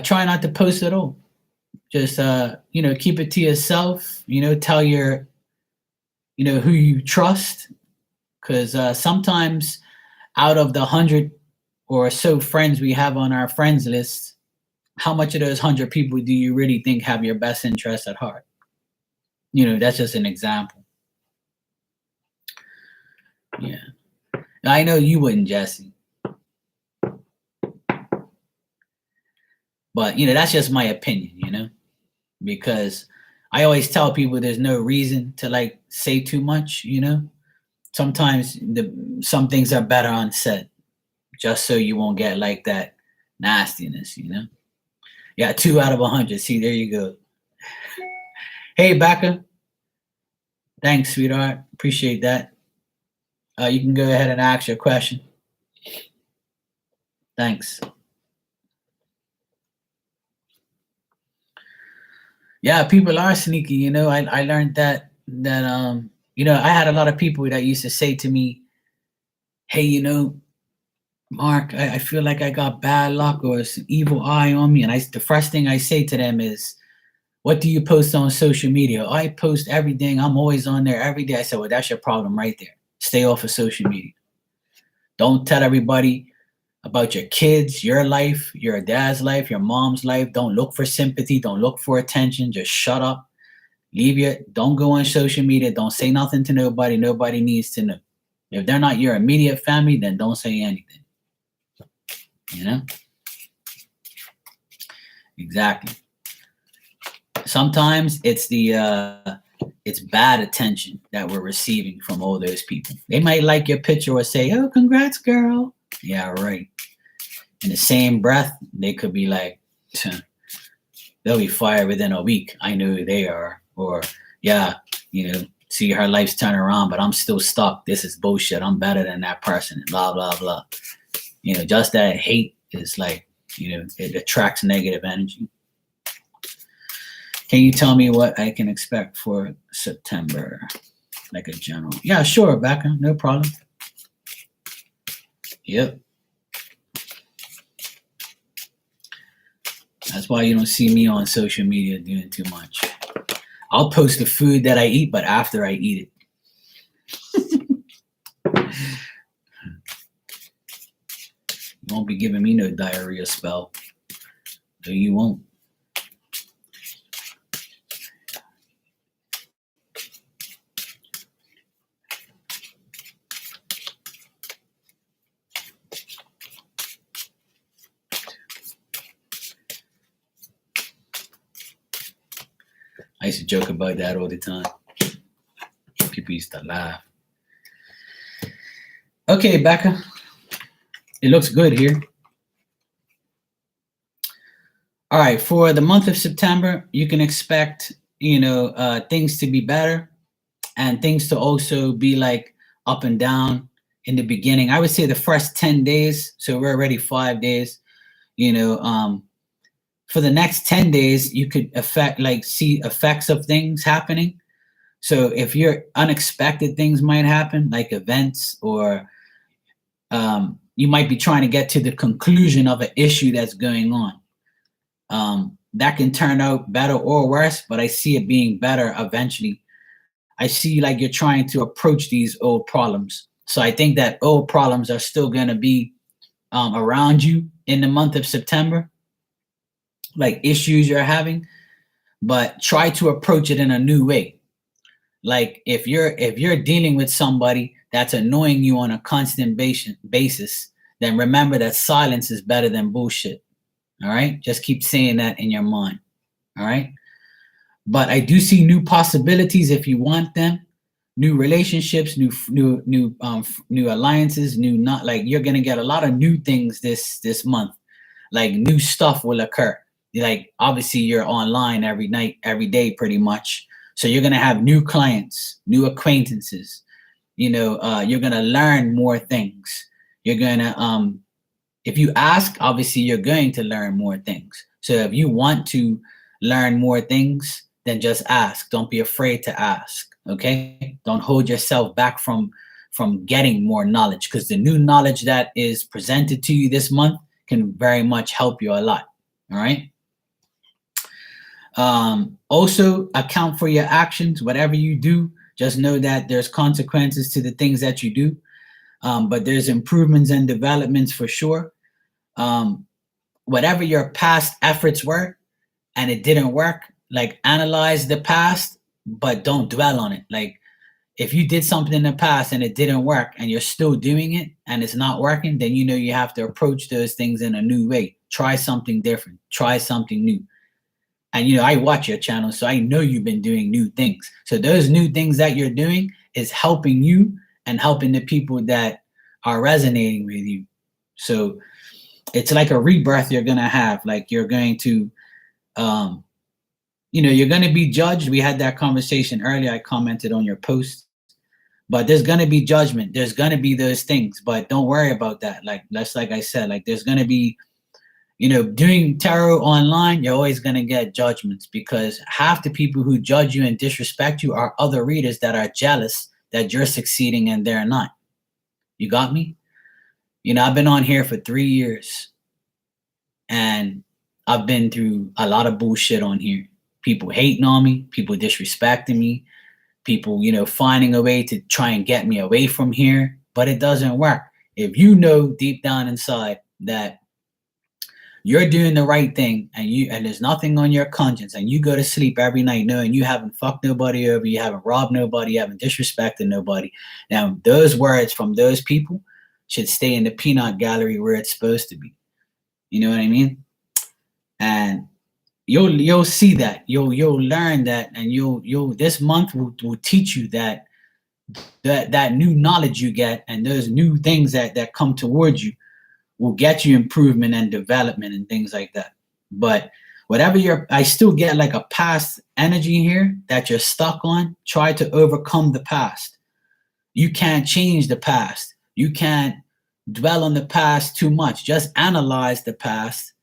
try not to post at all. Just, keep it to yourself, tell your, who you trust. Because sometimes out of the 100 or so friends we have on our friends list, how much of those 100 people do you really think have your best interest at heart? That's just an example. Yeah. I know you wouldn't, Jesse. But, that's just my opinion, because I always tell people there's no reason to like say too much. Sometimes some things are better unsaid, just so you won't get like that nastiness. Yeah, 2 out of 100. See, there you go. Hey, Becca. Thanks, sweetheart. Appreciate that. You can go ahead and ask your question. Thanks. Yeah, people are sneaky. I learned that I had a lot of people that used to say to me, "Hey, Mark, I feel like I got bad luck or it's an evil eye on me." And the first thing I say to them is, "What do you post on social media?" "I post everything. I'm always on there every day." I said, "Well, that's your problem right there. Stay off of social media. Don't tell everybody about your kids, your life, your dad's life, your mom's life. Don't look for sympathy. Don't look for attention. Just shut up. Don't go on social media. Don't say nothing to nobody. Nobody needs to know. If they're not your immediate family, then don't say anything." Exactly. Sometimes it's it's bad attention that we're receiving from all those people. They might like your picture or say, "Oh, congrats, girl." Yeah, right. In the same breath, they could be like, "They'll be fired within a week. I know who they are." Or, "Yeah, see her life's turning around, but I'm still stuck. This is bullshit. I'm better than that person." Blah, blah, blah. Just that hate is like, it attracts negative energy. Can you tell me what I can expect for September? Like a general. Yeah, sure, Becca. No problem. Yep. That's why you don't see me on social media doing too much. I'll post the food that I eat, but after I eat it. You won't be giving me no diarrhea spell. No, you won't. I used to joke about that all the time. People used to laugh. Okay, Becca. It looks good here. All right, for the month of September, you can expect, things to be better and things to also be like up and down in the beginning. I would say the first 10 days, so we're already 5 days, for the next 10 days, you could see effects of things happening. So if you're unexpected things might happen, like events, or you might be trying to get to the conclusion of an issue that's going on. That can turn out better or worse, but I see it being better eventually. I see like you're trying to approach these old problems. So I think that old problems are still going to be around you in the month of September, like issues you're having, but try to approach it in a new way. Like if you're dealing with somebody that's annoying you on a constant basis, then remember that silence is better than bullshit. All right, just keep saying that in your mind. All right, but I do see new possibilities if you want them, new relationships, new alliances, not like you're gonna get a lot of new things this month. Like new stuff will occur. Like obviously you're online every night, every day, pretty much. So you're going to have new clients, new acquaintances. You're going to learn more things. You're going to, if you ask, obviously you're going to learn more things. So if you want to learn more things, then just ask. Don't be afraid to ask. Okay. Don't hold yourself back from getting more knowledge, because the new knowledge that is presented to you this month can very much help you a lot. All right. Also account for your actions. Whatever you do, just know that there's consequences to the things that you do. But there's improvements and developments for sure. Whatever your past efforts were and it didn't work, like analyze the past, but don't dwell on it. Like if you did something in the past and it didn't work and you're still doing it and it's not working, then you have to approach those things in a new way. Try something different. Try something new. And I watch your channel, so I know you've been doing new things. So those new things that you're doing is helping you and helping the people that are resonating with you. So it's like a rebirth you're gonna have. Like you're going to, you're gonna be judged. We had that conversation earlier. I commented on your post, but there's gonna be judgment. There's gonna be those things, but don't worry about that. Like I said, like there's gonna be, doing tarot online, you're always going to get judgments, because half the people who judge you and disrespect you are other readers that are jealous that you're succeeding and they're not. You got me? I've been on here for 3 years and I've been through a lot of bullshit on here. People hating on me, people disrespecting me, people, finding a way to try and get me away from here, but it doesn't work. If you know deep down inside that you're doing the right thing and there's nothing on your conscience, and you go to sleep every night knowing you haven't fucked nobody over, you haven't robbed nobody, you haven't disrespected nobody. Now, those words from those people should stay in the peanut gallery where it's supposed to be. You know what I mean? And you'll see that. You'll learn that, and you'll this month will teach you that new knowledge you get and those new things that come towards you will get you improvement and development and things like that. But whatever I still get like a past energy here that you're stuck on. Try to overcome the past. You can't change the past. You can't dwell on the past too much. Just analyze the past,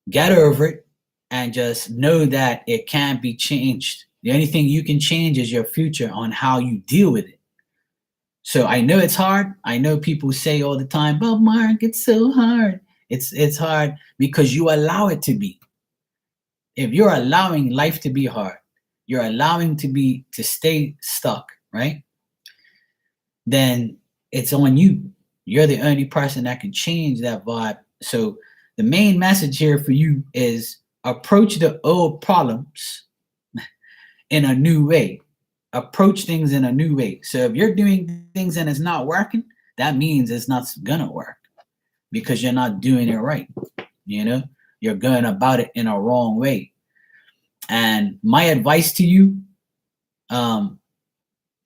get over it, and just know that it can't be changed. The only thing you can change is your future on how you deal with it. So I know it's hard. I know people say all the time, but Mark, it's so hard. It's hard because you allow it to be. If you're allowing life to be hard, you're allowing to stay stuck, right? Then it's on you. You're the only person that can change that vibe. So the main message here for you is approach the old problems in a new way. Approach things in a new way. So if you're doing things and it's not working, that means it's not gonna work because you're not doing it right. You're going about it in a wrong way. And my advice to you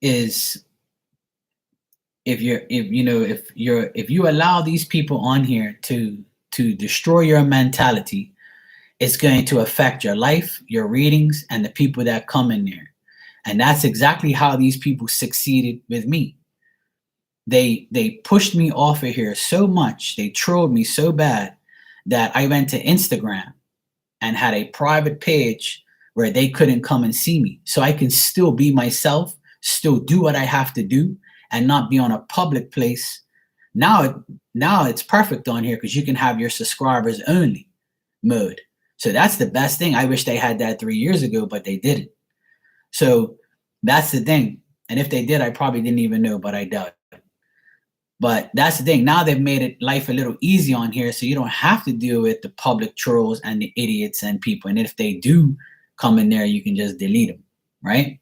is if you allow these people on here to destroy your mentality, it's going to affect your life, your readings, and the people that come in there. And that's exactly how these people succeeded with me. They pushed me off of here so much, they trolled me so bad that I went to Instagram and had a private page where they couldn't come and see me. So I can still be myself, still do what I have to do, and not be on a public place. Now it's perfect on here because you can have your subscribers only mode. So that's the best thing. I wish they had that 3 years ago, but they didn't. So that's the thing. And if they did, I probably didn't even know, but I doubt it. But that's the thing. Now they've made life a little easy on here, so you don't have to deal with the public trolls and the idiots and people. And if they do come in there, you can just delete them, right?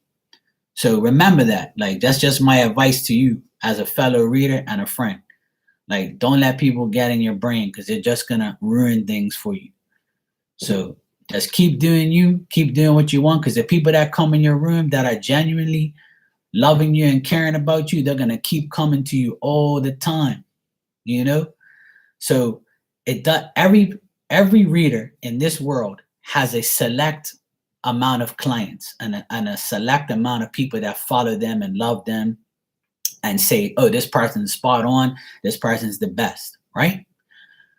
So remember that. Like, that's just my advice to you as a fellow reader and a friend. Like, don't let people get in your brain because they're just going to ruin things for you. So just keep doing you, keep doing what you want, because the people that come in your room that are genuinely loving you and caring about you, they're going to keep coming to you all the time, So every reader in this world has a select amount of clients and a select amount of people that follow them and love them and say, oh, this person's spot on, this person's the best, right?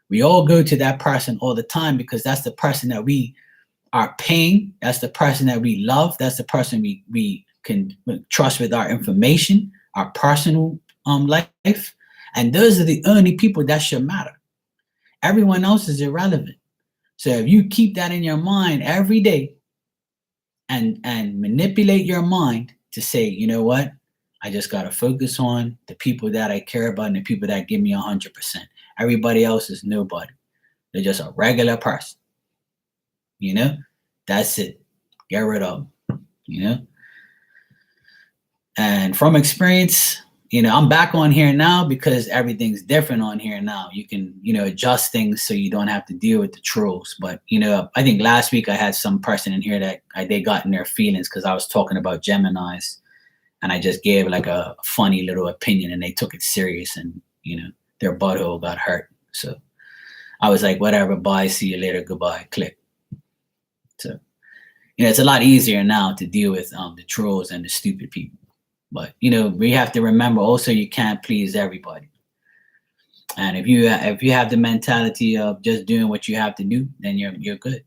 We all go to that person all the time because that's the person that we are paying. That's the person that we love. That's the person we can trust with our information, our personal life. And those are the only people that should matter. Everyone else is irrelevant. So if you keep that in your mind every day and manipulate your mind to say, you know what, I just got to focus on the people that I care about and the people that give me 100%. Everybody else is nobody. They're just a regular person. You know, that's it. Get rid of them, you know. And from experience, you know, I'm back on here now because everything's different on here now. You can, you know, adjust things so you don't have to deal with the trolls. But, you know, I think last week I had some person in here that they got in their feelings because I was talking about Geminis. And I just gave like a funny little opinion and they took it serious and, you know, their butthole got hurt. So I was like, whatever, bye, see you later, goodbye, click. So, you know, it's a lot easier now to deal with the trolls and the stupid people. But, you know, we have to remember also you can't please everybody. And if you have the mentality of just doing what you have to do, then you're good.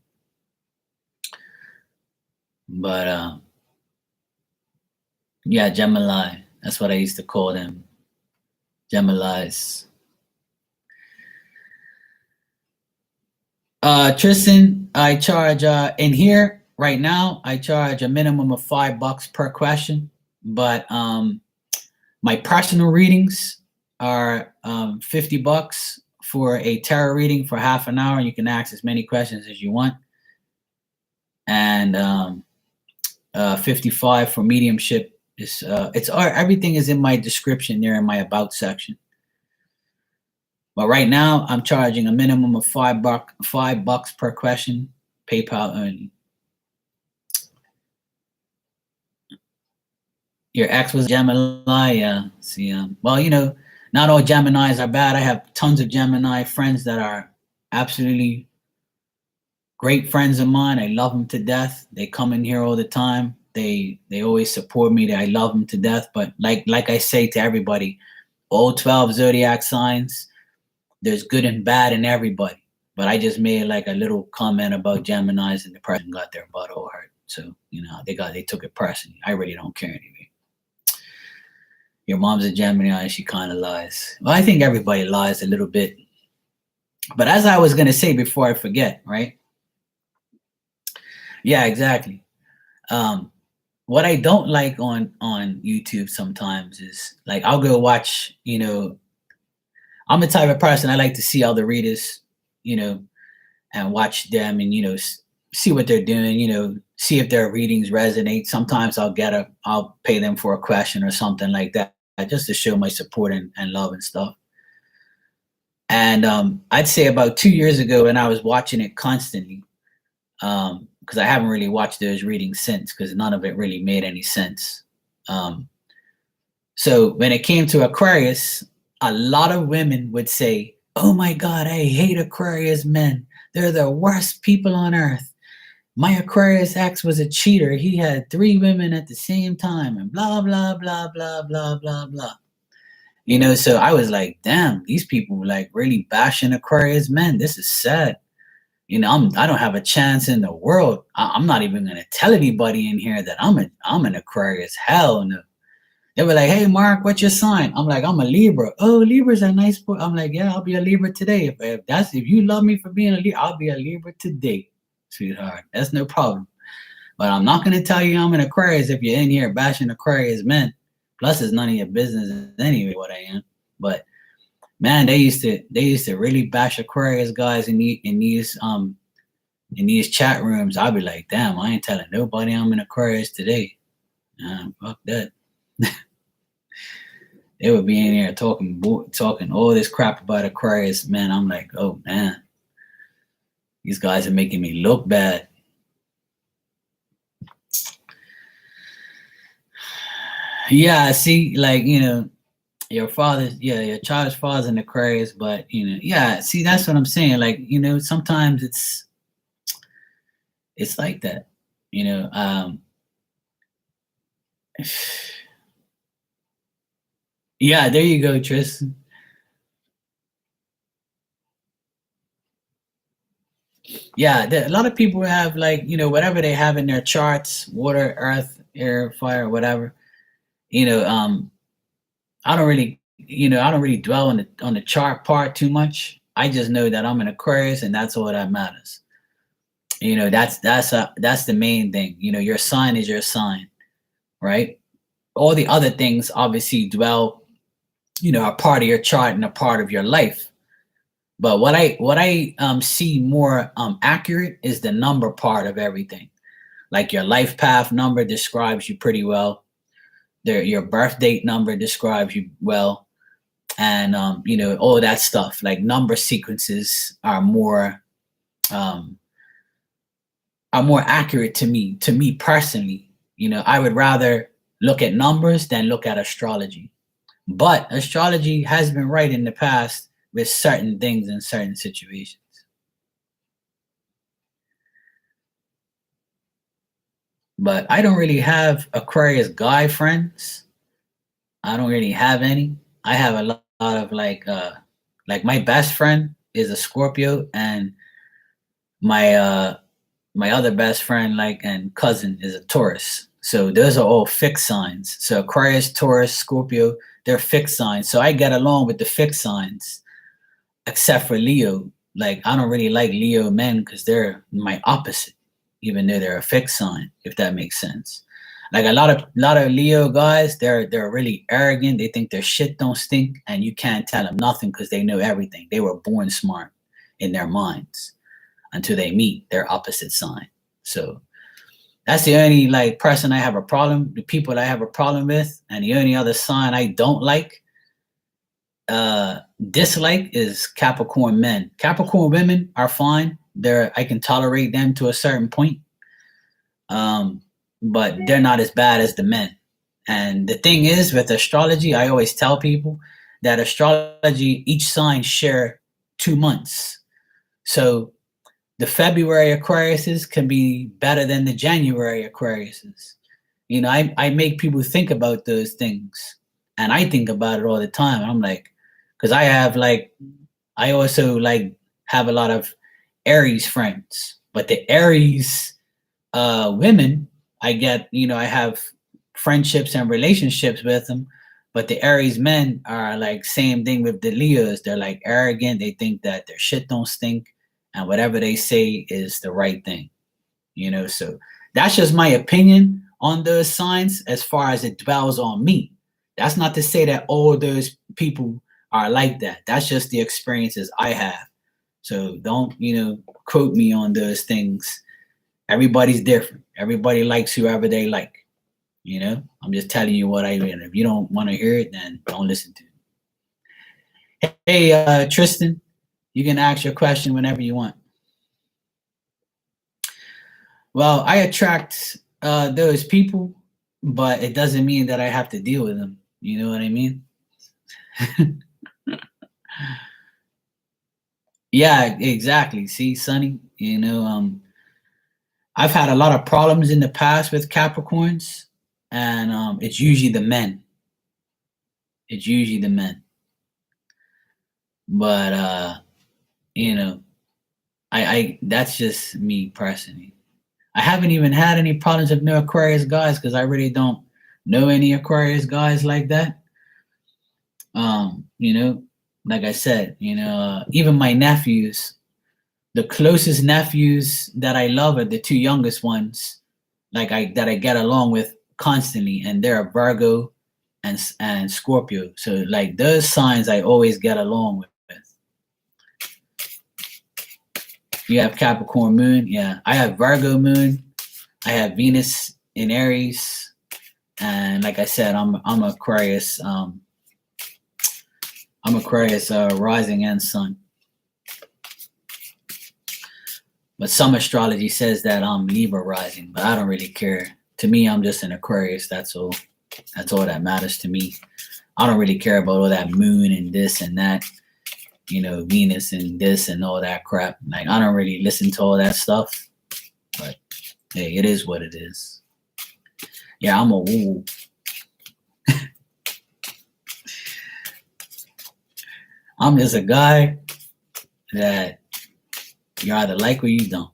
But yeah, Gemini. That's what I used to call them. Geminis. Tristan, I charge in here right now, I charge a minimum of $5 per question. But my personal readings are $50 for a tarot reading for half an hour. You can ask as many questions as you want. And $55 for mediumship. Everything is in my description there in my about section. But right now I'm charging a minimum of $5 per question, PayPal only. Your ex was Gemini, yeah. See, well, you know, not all Geminis are bad. I have tons of Gemini friends that are absolutely great friends of mine. I love them to death. They come in here all the time. They always support me. I love them to death. But like I say to everybody, all 12 zodiac signs, there's good and bad in everybody. But I just made like a little comment about Geminis and the person got their butt all hurt. So, you know, they took it personally. I really don't care anyway. Your mom's a Gemini, she kind of lies. Well, I think everybody lies a little bit. But as I was going to say before I forget, right? Yeah, exactly. What I don't like on YouTube sometimes is like I'll go watch, you know, I'm the type of person I like to see other readers, you know, and watch them and, you know, see what they're doing, you know, see if their readings resonate. Sometimes I'll pay them for a question or something like that, just to show my support and love and stuff. And I'd say about 2 years ago when I was watching it constantly, because I haven't really watched those readings since because none of it really made any sense. So when it came to Aquarius, a lot of women would say, oh my God, I hate Aquarius men. They're the worst people on earth. My Aquarius ex was a cheater. He had 3 women at the same time and blah, blah, blah, blah, blah, blah, blah. You know, so I was like, damn, these people were like really bashing Aquarius men. This is sad. You know, I don't have a chance in the world. I'm not even going to tell anybody in here that I'm an Aquarius. Hell no. They were like, hey, Mark, what's your sign? I'm like, I'm a Libra. Oh, Libra's a nice boy. I'm like, yeah, I'll be a Libra today. If you love me for being a Libra, I'll be a Libra today, sweetheart. That's no problem. But I'm not going to tell you I'm an Aquarius if you're in here bashing Aquarius men. Plus, it's none of your business anyway what I am. But man, they used to really bash Aquarius guys in these chat rooms. I'd be like, damn, I ain't telling nobody I'm an Aquarius today. Fuck that. They would be in here talking all this crap about Aquarius, man. I'm like, oh man, these guys are making me look bad. Yeah, see, like, you know, your child's father's an Aquarius, but you know, yeah, see, that's what I'm saying. Like, you know, sometimes it's like that. You know, yeah, there you go, Tristan. Yeah, a lot of people have like, whatever they have in their charts, water, earth, air, fire, whatever. You know, I don't really dwell on the chart part too much. I just know that I'm an Aquarius, and that's all that matters. That's the main thing. Your sign is your sign, right? All the other things obviously dwell, are part of your chart and a part of your life. But what I see more accurate is the number part of everything. Like your life path number describes you pretty well. Your birth date number describes you well, and all that stuff. Like number sequences um, are more accurate to me personally. I would rather look at numbers than look at astrology. But astrology has been right in the past with certain things in certain situations. But I don't really have Aquarius guy friends. I don't really have any. I have a lot of like my best friend is a Scorpio, and my my other best friend and cousin is a Taurus. So those are all fixed signs. So Aquarius, Taurus, Scorpio, they're fixed signs. So I get along with the fixed signs, except for Leo. Like I don't really like Leo men because they're my opposite, even though they're a fixed sign, if that makes sense. Like a lot of Leo guys, they're really arrogant. They think their shit don't stink, and you can't tell them nothing because they know everything. They were born smart in their minds until they meet their opposite sign. So that's the only person I have a problem, the people I have a problem with, and the only other sign I don't uh dislike is Capricorn men. Capricorn women are fine. I can tolerate them to a certain point. Um, but they're not as bad as the men. And the thing is with astrology, I always tell people that astrology, each sign share 2 months. So the February Aquariuses can be better than the January Aquariuses. I make people think about those things, and I think about it all the time. I'm like, because I also have a lot of Aries friends, but the Aries women, I have friendships and relationships with them, but the Aries men are like same thing with the Leos. They're like arrogant. They think that their shit don't stink, and whatever they say is the right thing. So that's just my opinion on those signs as far as it dwells on me. That's not to say that all those people are like that. That's just the experiences I have. So don't, quote me on those things. Everybody's different. Everybody likes whoever they like. I'm just telling you what I read. If you don't want to hear it, then don't listen to it. Hey, Tristan, you can ask your question whenever you want. Well, I attract those people, but it doesn't mean that I have to deal with them. You know what I mean? Yeah, exactly. See, Sonny, I've had a lot of problems in the past with Capricorns, and it's usually the men. It's usually the men. But you know, I that's just me personally. I haven't even had any problems with no Aquarius guys because I really don't know any Aquarius guys like that. You know, like I said, even my nephews, the closest nephews that I love are the two youngest ones, that I get along with constantly, and they're a Virgo and Scorpio. So like those signs I always get along with. You have Capricorn moon, yeah. I have Virgo moon. I have Venus in Aries, and like I said, I'm Aquarius. I'm Aquarius rising and sun. But some astrology says that I'm Libra rising, but I don't really care. To me, I'm just an Aquarius. That's all. That's all that matters to me. I don't really care about all that moon and this and that, Venus and this and all that crap. Like I don't really listen to all that stuff. But Hey, it is what it is. Yeah, I'm a woo. I'm just a guy that you either like or you don't.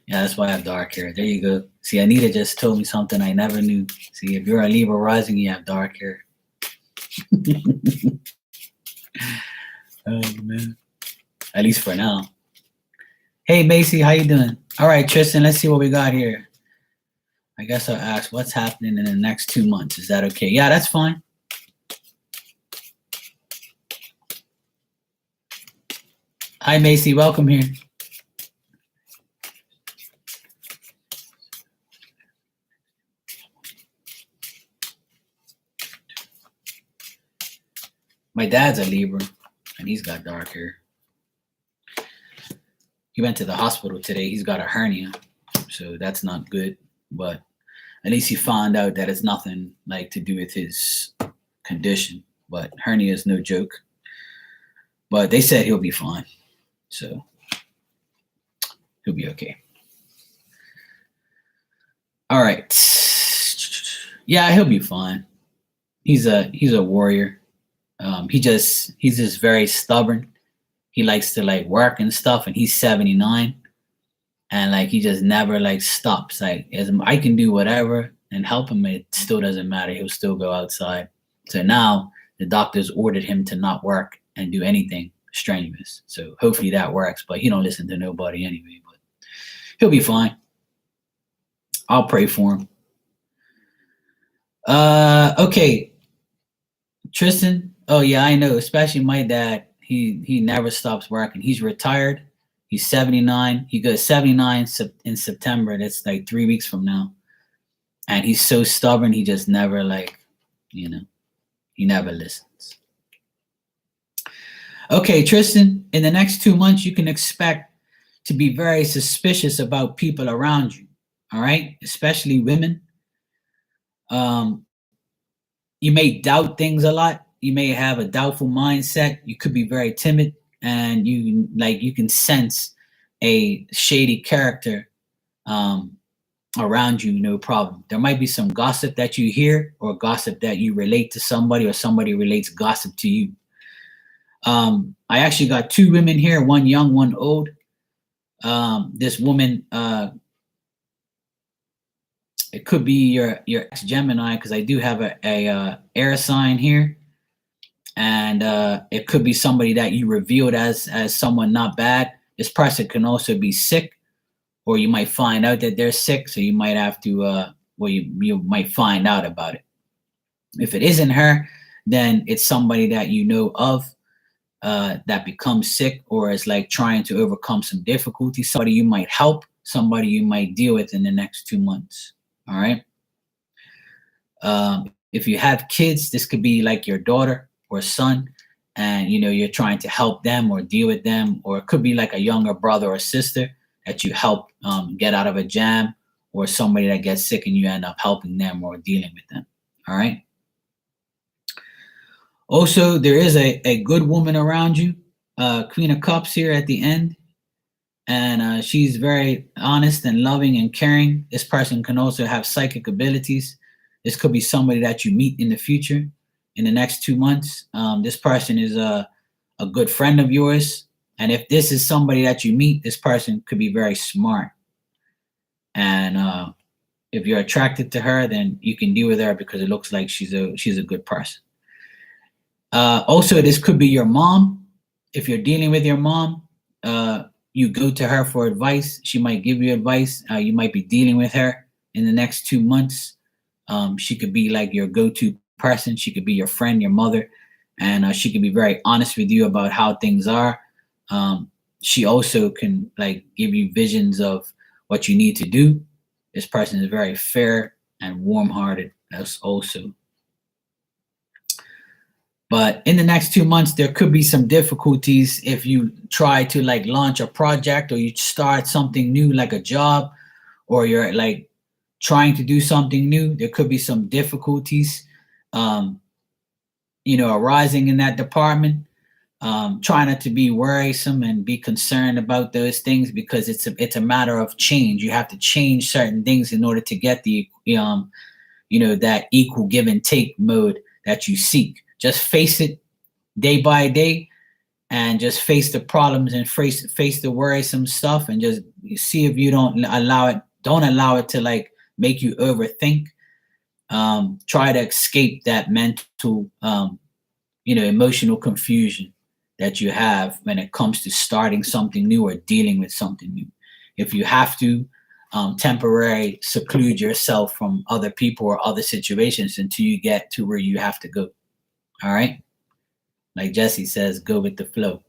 Yeah, that's why I have dark hair. There you go. See, Anita just told me something I never knew. See, if you're a Libra rising, you have dark hair. Oh man. At least for now. Hey Macy, how you doing? All right, Tristan, let's see what we got here. I guess I'll ask what's happening in the next 2 months. Is that okay? Yeah, that's fine. Hi Macy, welcome here. My dad's a Libra, and he's got dark hair. He went to the hospital today. He's got a hernia, so that's not good. But at least he found out that it's nothing like to do with his condition. But hernia is no joke. But they said he'll be fine, so he'll be okay. All right. Yeah, he'll be fine. He's a warrior. He's just very stubborn. He likes to like work and stuff, and he's 79, and like he just never like stops. Like as I can do whatever and help him, it still doesn't matter. He'll still go outside. So now the doctors ordered him to not work and do anything strenuous. So hopefully that works. But he don't listen to nobody anyway. But he'll be fine. I'll pray for him. Okay, Tristan. Oh yeah, I know. Especially my dad. He never stops working. He's retired. He's 79. He goes 79 in September. That's like 3 weeks from now. And he's so stubborn. He just never like, he never listens. Okay, Tristan. In the next 2 months, you can expect to be very suspicious about people around you. All right, especially women. You may doubt things a lot. You may have a doubtful mindset. You could be very timid, and you can sense a shady character around you. No problem. There might be some gossip that you hear, or gossip that you relate to somebody, or somebody relates gossip to you. I actually got 2 women here, one young, one old. This woman, it could be your ex-Gemini, because I do have a air sign here. And it could be somebody that you revealed as someone not bad. This person can also be sick, or you might find out that they're sick, so you might have to, you might find out about it. If it isn't her, then it's somebody that you know of that becomes sick, or is like trying to overcome some difficulty. Somebody you might help, somebody you might deal with in the next 2 months. All right. If you have kids, this could be like your daughter or son, and you're trying to help them or deal with them, or it could be like a younger brother or sister that you help get out of a jam, or somebody that gets sick and you end up helping them or dealing with them. All right. Also, there is a good woman around you, Queen of Cups here at the end, and she's very honest and loving and caring. This person can also have psychic abilities. This could be somebody that you meet in the future, in the next 2 months. This person is a good friend of yours. And if this is somebody that you meet, this person could be very smart. And if you're attracted to her, then you can deal with her, because it looks like she's a good person. Also, this could be your mom. If you're dealing with your mom, you go to her for advice. She might give you advice. You might be dealing with her in the next 2 months. She could be like your go-to person. She could be your friend, your mother, and she can be very honest with you about how things are. She also can like give you visions of what you need to do. This person is very fair and warm-hearted as also. But in the next 2 months, there could be some difficulties if you try to like launch a project, or you start something new, like a job, or you're like trying to do something new. There could be some difficulties, arising in that department. try not to be worrisome and be concerned about those things, because it's a matter of change. You have to change certain things in order to get the that equal give and take mode that you seek. Just face it day by day, and just face the problems and face the worrisome stuff, and just see if you don't allow it to like make you overthink. Try to escape that mental emotional confusion that you have when it comes to starting something new or dealing with something new. If you have to, temporarily seclude yourself from other people or other situations until you get to where you have to go. All right. Like Jesse says, go with the flow.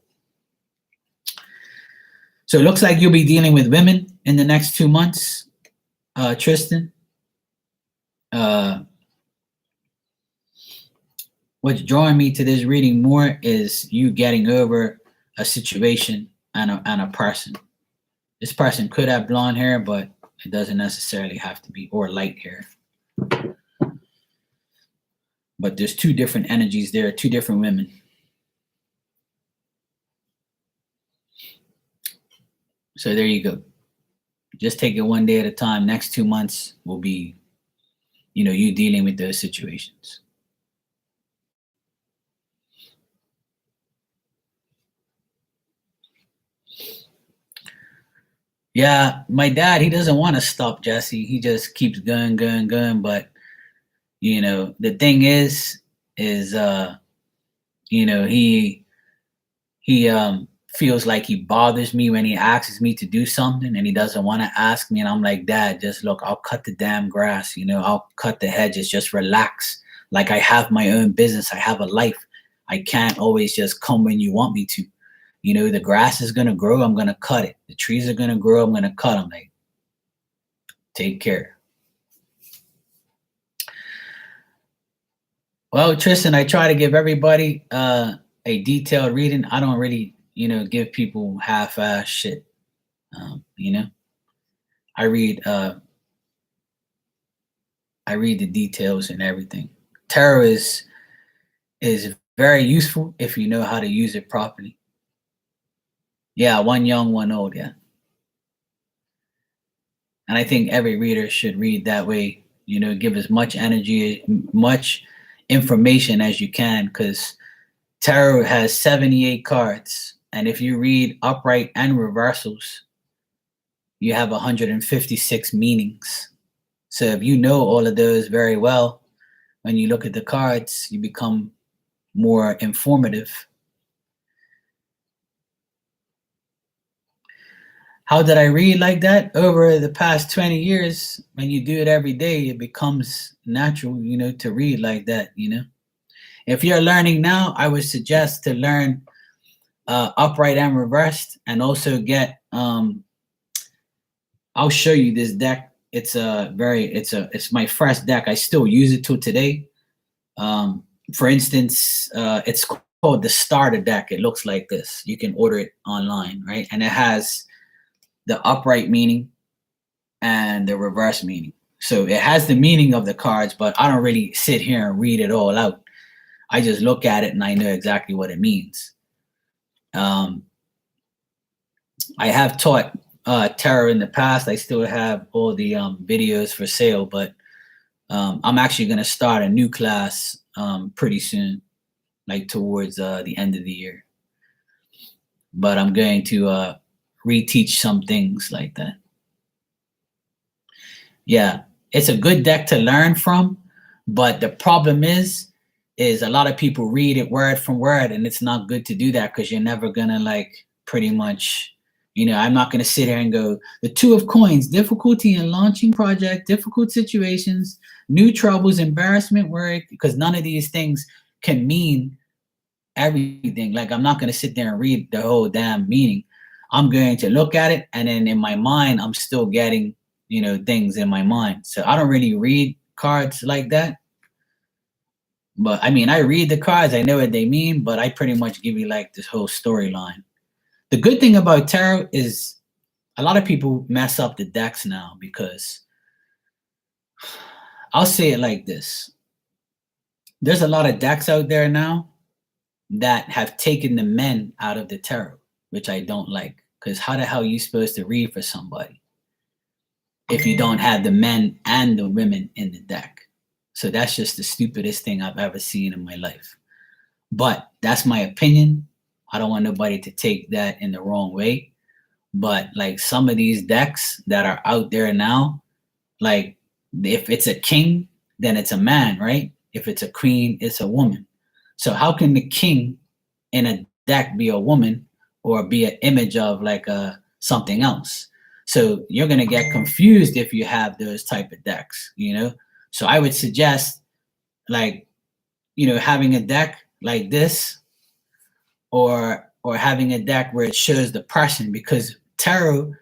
So it looks like you'll be dealing with women in the next 2 months, Tristan. What's drawing me to this reading more is you getting over a situation and a person. This person could have blonde hair, but it doesn't necessarily have to be, or light hair. But there's two different energies there, two different women. So there you go. Just take it one day at a time. Next 2 months will be, you dealing with those situations. Yeah, my dad, he doesn't want to stop, Jesse. He just keeps going. But, the thing is, he feels like he bothers me when he asks me to do something, and he doesn't want to ask me. And I'm like, Dad, just look, I'll cut the damn grass, I'll cut the hedges, just relax. Like, I have my own business. I have a life. I can't always just come when you want me to. The grass is going to grow, I'm going to cut it. The trees are going to grow, I'm going to cut them. Like, take care. Well, Tristan, I try to give everybody a detailed reading. I don't really, give people half-ass shit. I read the details and everything. Tarot is very useful if you know how to use it properly. Yeah, one young, one old, yeah. And I think every reader should read that way, give as much energy, much information as you can, because tarot has 78 cards. And if you read upright and reversals, you have 156 meanings. So if you know all of those very well, when you look at the cards, you become more informative. How did I read like that? Over the past 20 years, when you do it every day, it becomes natural, to read like that, If you're learning now, I would suggest to learn upright and reversed, and also get, I'll show you this deck. It's my first deck. I still use it till today. For instance, it's called the starter deck. It looks like this. You can order it online, right? And it has the upright meaning and the reverse meaning. So it has the meaning of the cards, but I don't really sit here and read it all out. I just look at it and I know exactly what it means. I have taught tarot in the past. I still have all the videos for sale, but I'm actually going to start a new class pretty soon, like towards the end of the year. But I'm going to reteach some things like that. Yeah, it's a good deck to learn from, but the problem is a lot of people read it word from word, and it's not good to do that, because you're never gonna like pretty much, I'm not gonna sit here and go, the Two of Coins, difficulty in launching project, difficult situations, new troubles, embarrassment, work, because none of these things can mean everything. Like, I'm not gonna sit there and read the whole damn meaning. I'm going to look at it, and then in my mind, I'm still getting, things in my mind. So I don't really read cards like that. But I mean, I read the cards, I know what they mean, but I pretty much give you like this whole storyline. The good thing about tarot is a lot of people mess up the decks now, because I'll say it like this. There's a lot of decks out there now that have taken the men out of the tarot, which I don't like. Because how the hell are you supposed to read for somebody if you don't have the men and the women in the deck? So that's just the stupidest thing I've ever seen in my life. But that's my opinion. I don't want nobody to take that in the wrong way. But like some of these decks that are out there now, like if it's a king, then it's a man, right? If it's a queen, it's a woman. So how can the king in a deck be a woman or be an image of like a something else? So you're gonna get confused if you have those type of decks, you know. So I would suggest like, you know, having a deck like this or having a deck where it shows the person, because tarot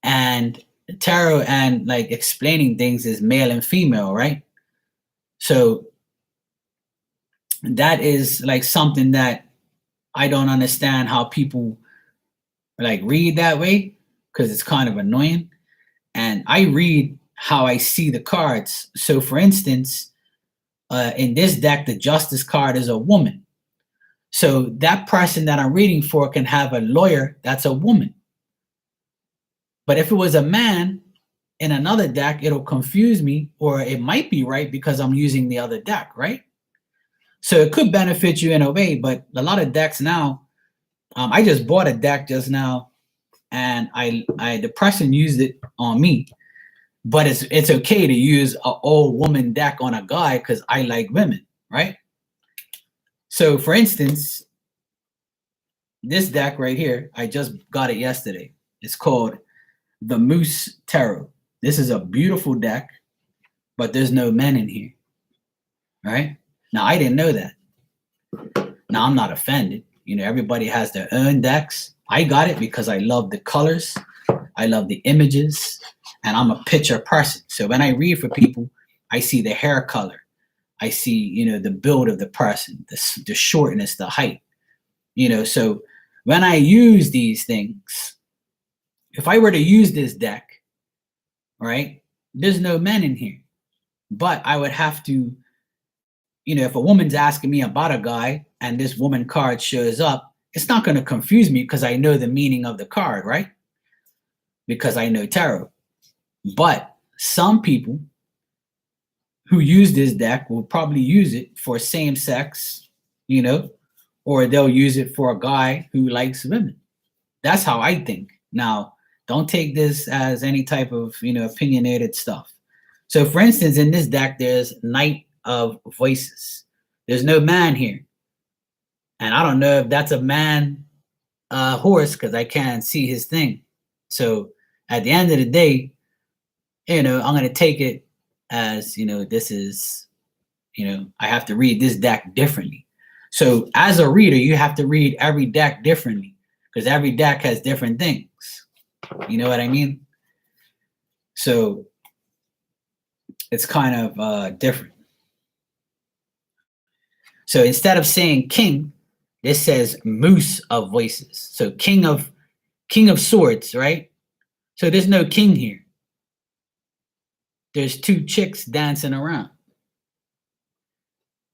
and like explaining things is male and female, right? So that is like something that I don't understand how people like read that way, because it's kind of annoying. And I read how I see the cards. So for instance, in this deck, the Justice card is a woman. So that person that I'm reading for can have a lawyer that's a woman. But if it was a man in another deck, it'll confuse me, or it might be right because I'm using the other deck, right? So it could benefit you in a way, but a lot of decks now, I just bought a deck just now, and the person used it on me. But it's okay to use an old woman deck on a guy because I like women, right? So for instance, this deck right here, I just got it yesterday. It's called the Moose Tarot. This is a beautiful deck, but there's no men in here, right? Now, I didn't know that. Now, I'm not offended. You know, everybody has their own decks. I got it because I love the colors. I love the images, and I'm a picture person. So when I read for people, I see the hair color. I see, you know, the build of the person, the shortness, the height, you know. So when I use these things, if I were to use this deck, right, there's no men in here. But I would have to, you know, if a woman's asking me about a guy and this woman card shows up, it's not going to confuse me because I know the meaning of the card, right? Because I know tarot. But some people who use this deck will probably use it for same sex, you know, or they'll use it for a guy who likes women. That's how I think. Now, don't take this as any type of, you know, opinionated stuff. So for instance, in this deck, there's Knight of Voices. There's no man here. And I don't know if that's a man horse because I can't see his thing. So at the end of the day, you know, I'm going to take it as, you know, this is, you know, I have to read this deck differently. So as a reader, you have to read every deck differently because every deck has different things. You know what I mean? So it's kind of different. So instead of saying king, this says Moose of Voices. So king of swords, right? So there's no king here. There's two chicks dancing around.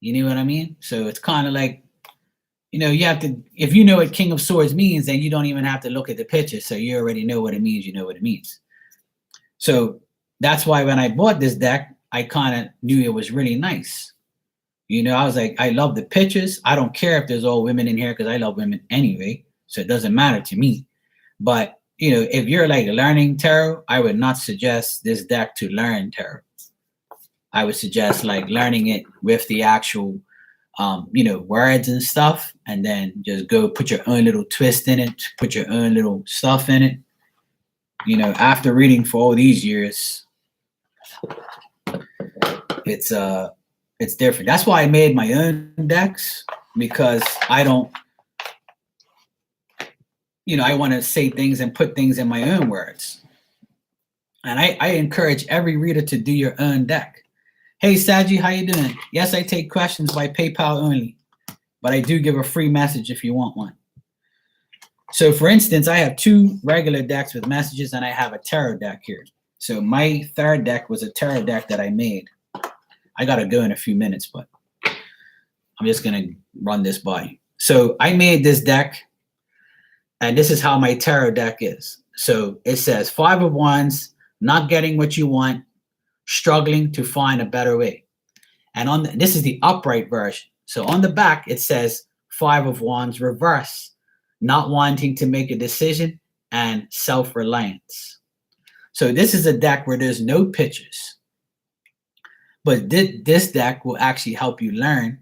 You know what I mean? So it's kind of like, you know, you have to, if you know what King of Swords means, then you don't even have to look at the picture. So you already know what it means. You know what it means. So that's why when I bought this deck, I kind of knew it was really nice. You know, I was like, I love the pictures. I don't care if there's all women in here because I love women anyway. So it doesn't matter to me. But, you know, if you're like learning tarot, I would not suggest this deck to learn tarot. I would suggest like learning it with the actual, you know, words and stuff, and then just go put your own little twist in it, put your own little stuff in it. You know, after reading for all these years, it's different. That's why I made my own decks, because I don't, you know, I want to say things and put things in my own words. And I encourage every reader to do your own deck. Hey, Saji, how you doing? Yes, I take questions by PayPal only, but I do give a free message if you want one. So for instance, I have two regular decks with messages, and I have a tarot deck here. So my third deck was a tarot deck that I made. I got to go in a few minutes, but I'm just gonna run this by you. So I made this deck, and this is how my tarot deck is. So it says 5 of Wands, not getting what you want, struggling to find a better way. And this is the upright version. So on the back, it says 5 of Wands reverse, not wanting to make a decision, and self-reliance. So this is a deck where there's no pictures. But this deck will actually help you learn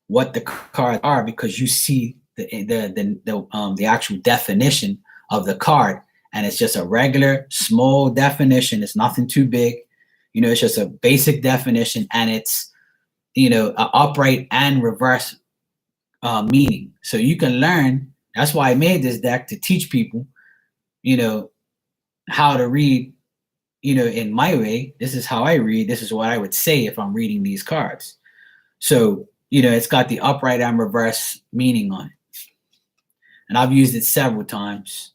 what the cards are, because you see the actual definition of the card, and it's just a regular small definition. It's nothing too big, it's just a basic definition, and it's a upright and reverse meaning. So you can learn. That's why I made this deck, to teach people how to read in my way. This is how I read. This is what I would say if I'm reading these cards. So it's got the upright and reverse meaning on it, and I've used it several times.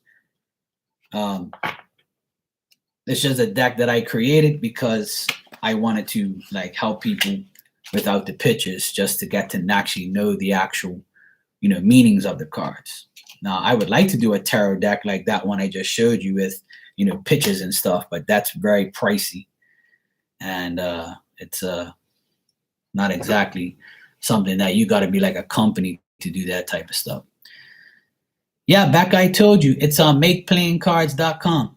It's just a deck that I created because I wanted to help people without the pictures, just to get to actually know the actual meanings of the cards. Now I would like to do a tarot deck like that one I just showed you with pictures and stuff, but that's very pricey, and it's not exactly something that you got to be like a company to do that type of stuff. Yeah, back I told you, it's on makeplayingcards.com.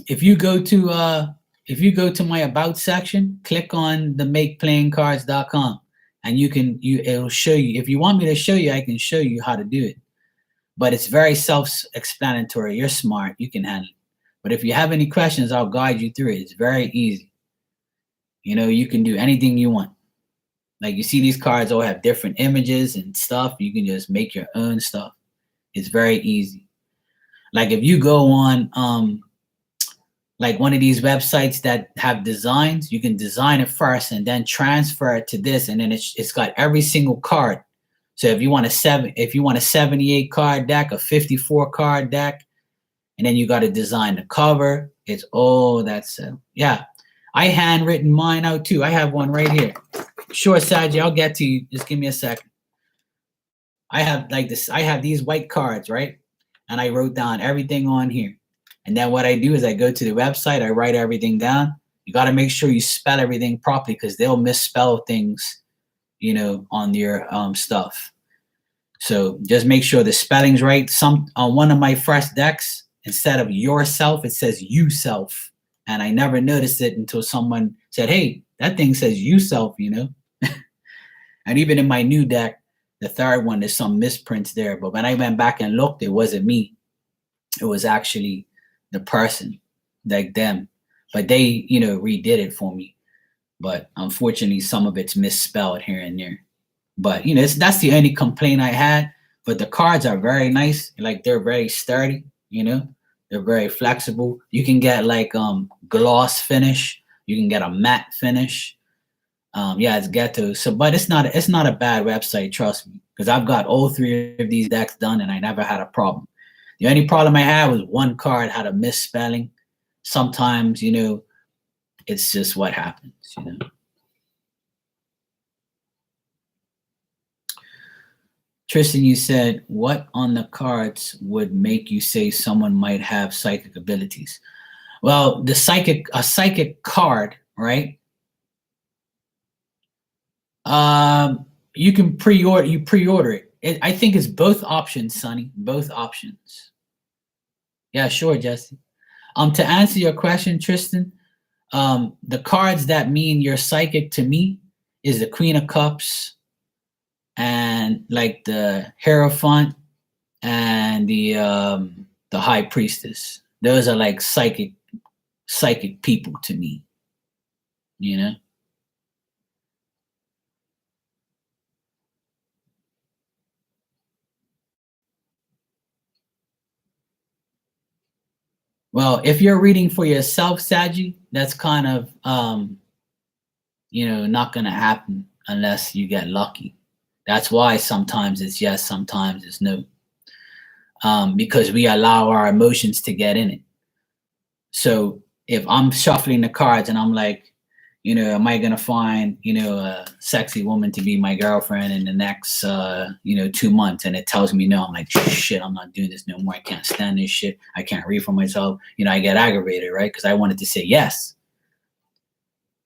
If you go to my about section, click on the makeplayingcards.com, and it'll show you. If you want me to show you, I can show you how to do it. But it's very self-explanatory. You're smart, you can handle it. But if you have any questions, I'll guide you through it. It's very easy. You can do anything you want. Like, you see these cards all have different images and stuff. You can just make your own stuff. It's very easy. Like, if you go on like one of these websites that have designs, you can design it first and then transfer it to this, and then it's got every single card. So if you want a 78 card deck, a 54 card deck, and then you got to design the cover, it's all that. So yeah, I handwritten mine out too. I have one right here. Sure, Saji, I'll get to you. Just give me a second. I have I have these white cards, right? And I wrote down everything on here. And then what I do is I go to the website, I write everything down. You got to make sure you spell everything properly, because they'll misspell things, on your stuff. So just make sure the spelling's right. On one of my first decks, instead of yourself, it says you self. And I never noticed it until someone said, hey, that thing says you self, And even in my new deck, the third one, there's some misprints there. But when I went back and looked, it wasn't me. It was actually the person, like them. But they, redid it for me. But unfortunately, some of it's misspelled here and there. But, that's the only complaint I had. But the cards are very nice. Like, they're very sturdy, They're very flexible. You can get gloss finish. You can get a matte finish. Yeah, it's ghetto. So, but it's not a bad website, trust me, because I've got all 3 of these decks done and I never had a problem. The only problem I had was one card had a misspelling. Sometimes, it's just what happens, Tristan, you said, what on the cards would make you say someone might have psychic abilities? Well, a psychic card, right? You can pre-order it. I think it's both options, Sonny. Both options. Yeah, sure, Jesse. To answer your question, Tristan, the cards that mean you're psychic to me is the Queen of Cups, and the Hierophant, and the High Priestess. Those are psychic people to me. Well, if you're reading for yourself, Saji, that's kind of not gonna happen unless you get lucky. That's why sometimes it's yes, sometimes it's no. Because we allow our emotions to get in it. So if I'm shuffling the cards and I'm like, am I gonna find, a sexy woman to be my girlfriend in the next 2 months? And it tells me no. I'm like, shit, I'm not doing this no more. I can't stand this shit. I can't read for myself. I get aggravated, right? Because I wanted to say yes.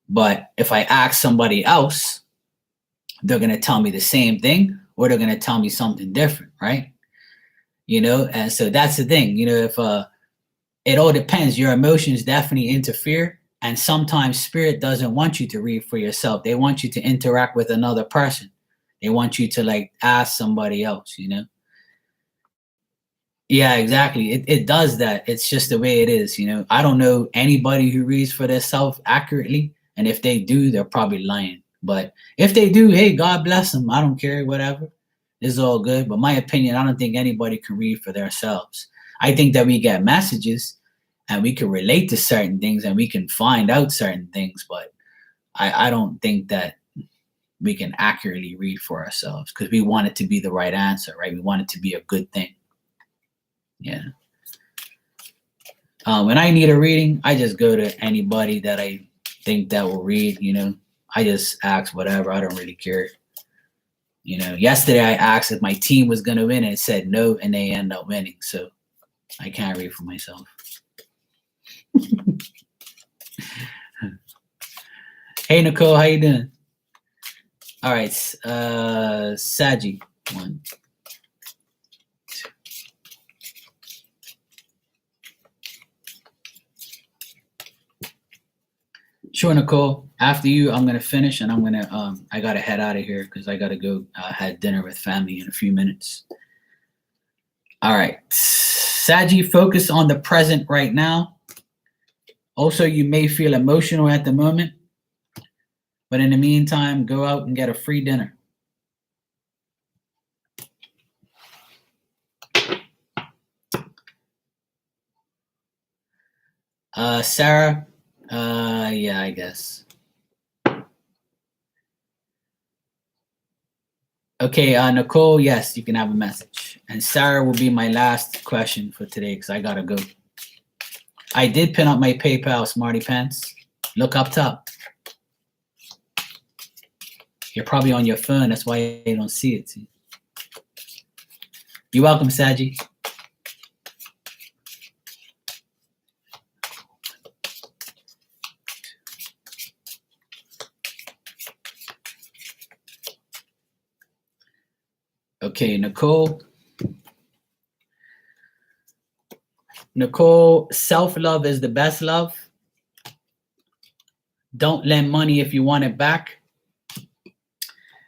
But if I ask somebody else, they're gonna tell me the same thing, or they're gonna tell me something different, right? And so that's the thing. If it all depends. Your emotions definitely interfere. And sometimes spirit doesn't want you to read for yourself. They want you to interact with another person. They want you to like ask somebody else, Yeah, exactly. It does that. It's just the way it is, I don't know anybody who reads for themselves accurately. And if they do, they're probably lying. But if they do, hey, God bless them. I don't care, whatever. It's all good. But my opinion, I don't think anybody can read for themselves. I think that we get messages and we can relate to certain things and we can find out certain things, but I don't think that we can accurately read for ourselves because we want it to be the right answer, right? We want it to be a good thing. Yeah. When I need a reading, I just go to anybody that I think that will read, I just ask whatever. I don't really care. Yesterday I asked if my team was going to win and it said no, and they end up winning. So I can't read for myself. Hey Nicole, how you doing? All right, Saji, 1, 2. Sure, Nicole. After you, I'm gonna finish, and I'm gonna I gotta head out of here because I gotta go have dinner with family in a few minutes. All right, Saji, focus on the present right now. Also, you may feel emotional at the moment, but in the meantime, go out and get a free dinner. Sarah, yeah, I guess. Okay, Nicole, yes, you can have a message. And Sarah will be my last question for today because I gotta go. I did pin up my PayPal, Smarty Pants. Look up top. You're probably on your phone. That's why you don't see it. See? You're welcome, Saji. Okay, Nicole. Nicole, self-love is the best love. Don't lend money if you want it back.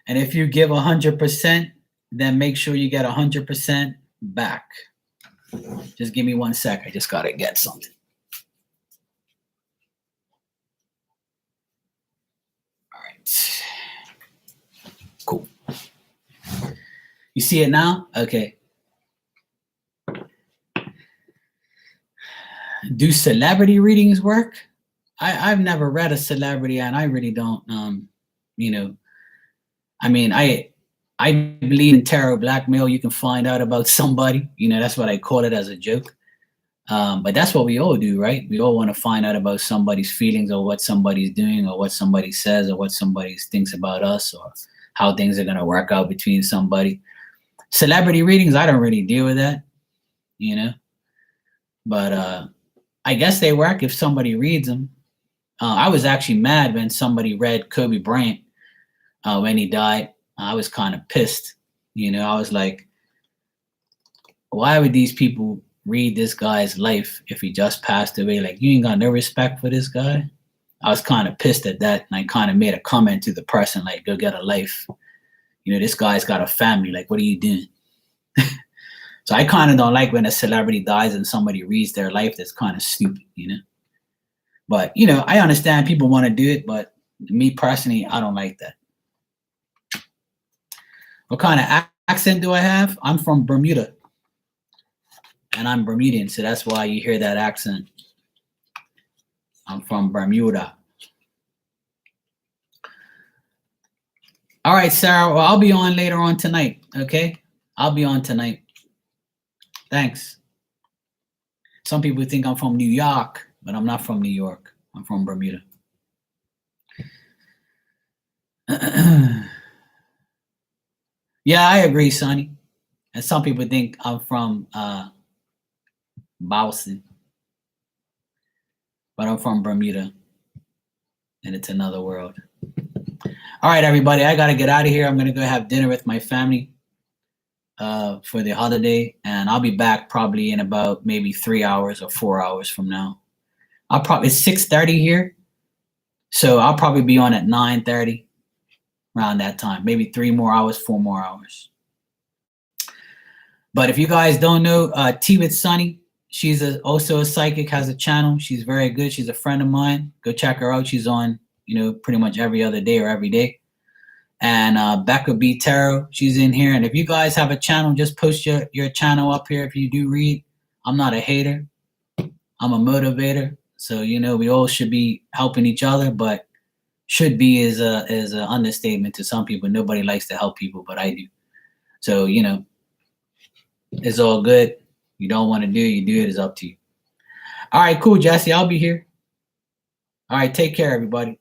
And if you give 100%, then make sure you get 100% back. Just give me 1 sec. I just got to get something. All right. Cool. You see it now? Okay. Do celebrity readings work? I've never read a celebrity, and I really don't. I mean, I believe in tarot blackmail. You can find out about somebody. That's what I call it as a joke. But that's what we all do, right? We all want to find out about somebody's feelings or what somebody's doing or what somebody says or what somebody thinks about us or how things are going to work out between somebody. Celebrity readings, I don't really deal with that, But I guess they work if somebody reads them. I was actually mad when somebody read Kobe Bryant when he died. I was kind of pissed. I was like, why would these people read this guy's life if he just passed away? Like, you ain't got no respect for this guy. I was kind of pissed at that, and I kind of made a comment to the person, like, go get a life. This guy's got a family. Like, what are you doing? So I kind of don't like when a celebrity dies and somebody reads their life. That's kind of stupid, But, I understand people want to do it, but me personally, I don't like that. What kind of accent do I have? I'm from Bermuda. And I'm Bermudian, so that's why you hear that accent. I'm from Bermuda. All right, Sarah. Well, I'll be on later on tonight, okay? I'll be on tonight. Thanks. Some people think I'm from New York, but I'm not from New York. I'm from Bermuda. Yeah, I agree, Sonny. And some people think I'm from Boston, but I'm from Bermuda, and it's another world. All right, everybody, I gotta get out of here. I'm gonna go have dinner with my family for the holiday, and I'll be back probably in about maybe 3 hours or 4 hours from now. It's 6:30 here, so I'll probably be on at 9:30 around that time. Maybe 3 more hours, 4 more hours. But if you guys don't know, Tea with Sunny, she's also a psychic, has a channel. She's very good. She's a friend of mine. Go check her out. She's on, pretty much every other day or every day. And Becca B. Tarot, she's in here. And if you guys have a channel, just post your channel up here if you do read. I'm not a hater. I'm a motivator. So, we all should be helping each other, but should be is an understatement to some people. Nobody likes to help people, but I do. So, it's all good. You don't want to do it, you do it. It's up to you. All right, cool, Jesse. I'll be here. All right, take care, everybody.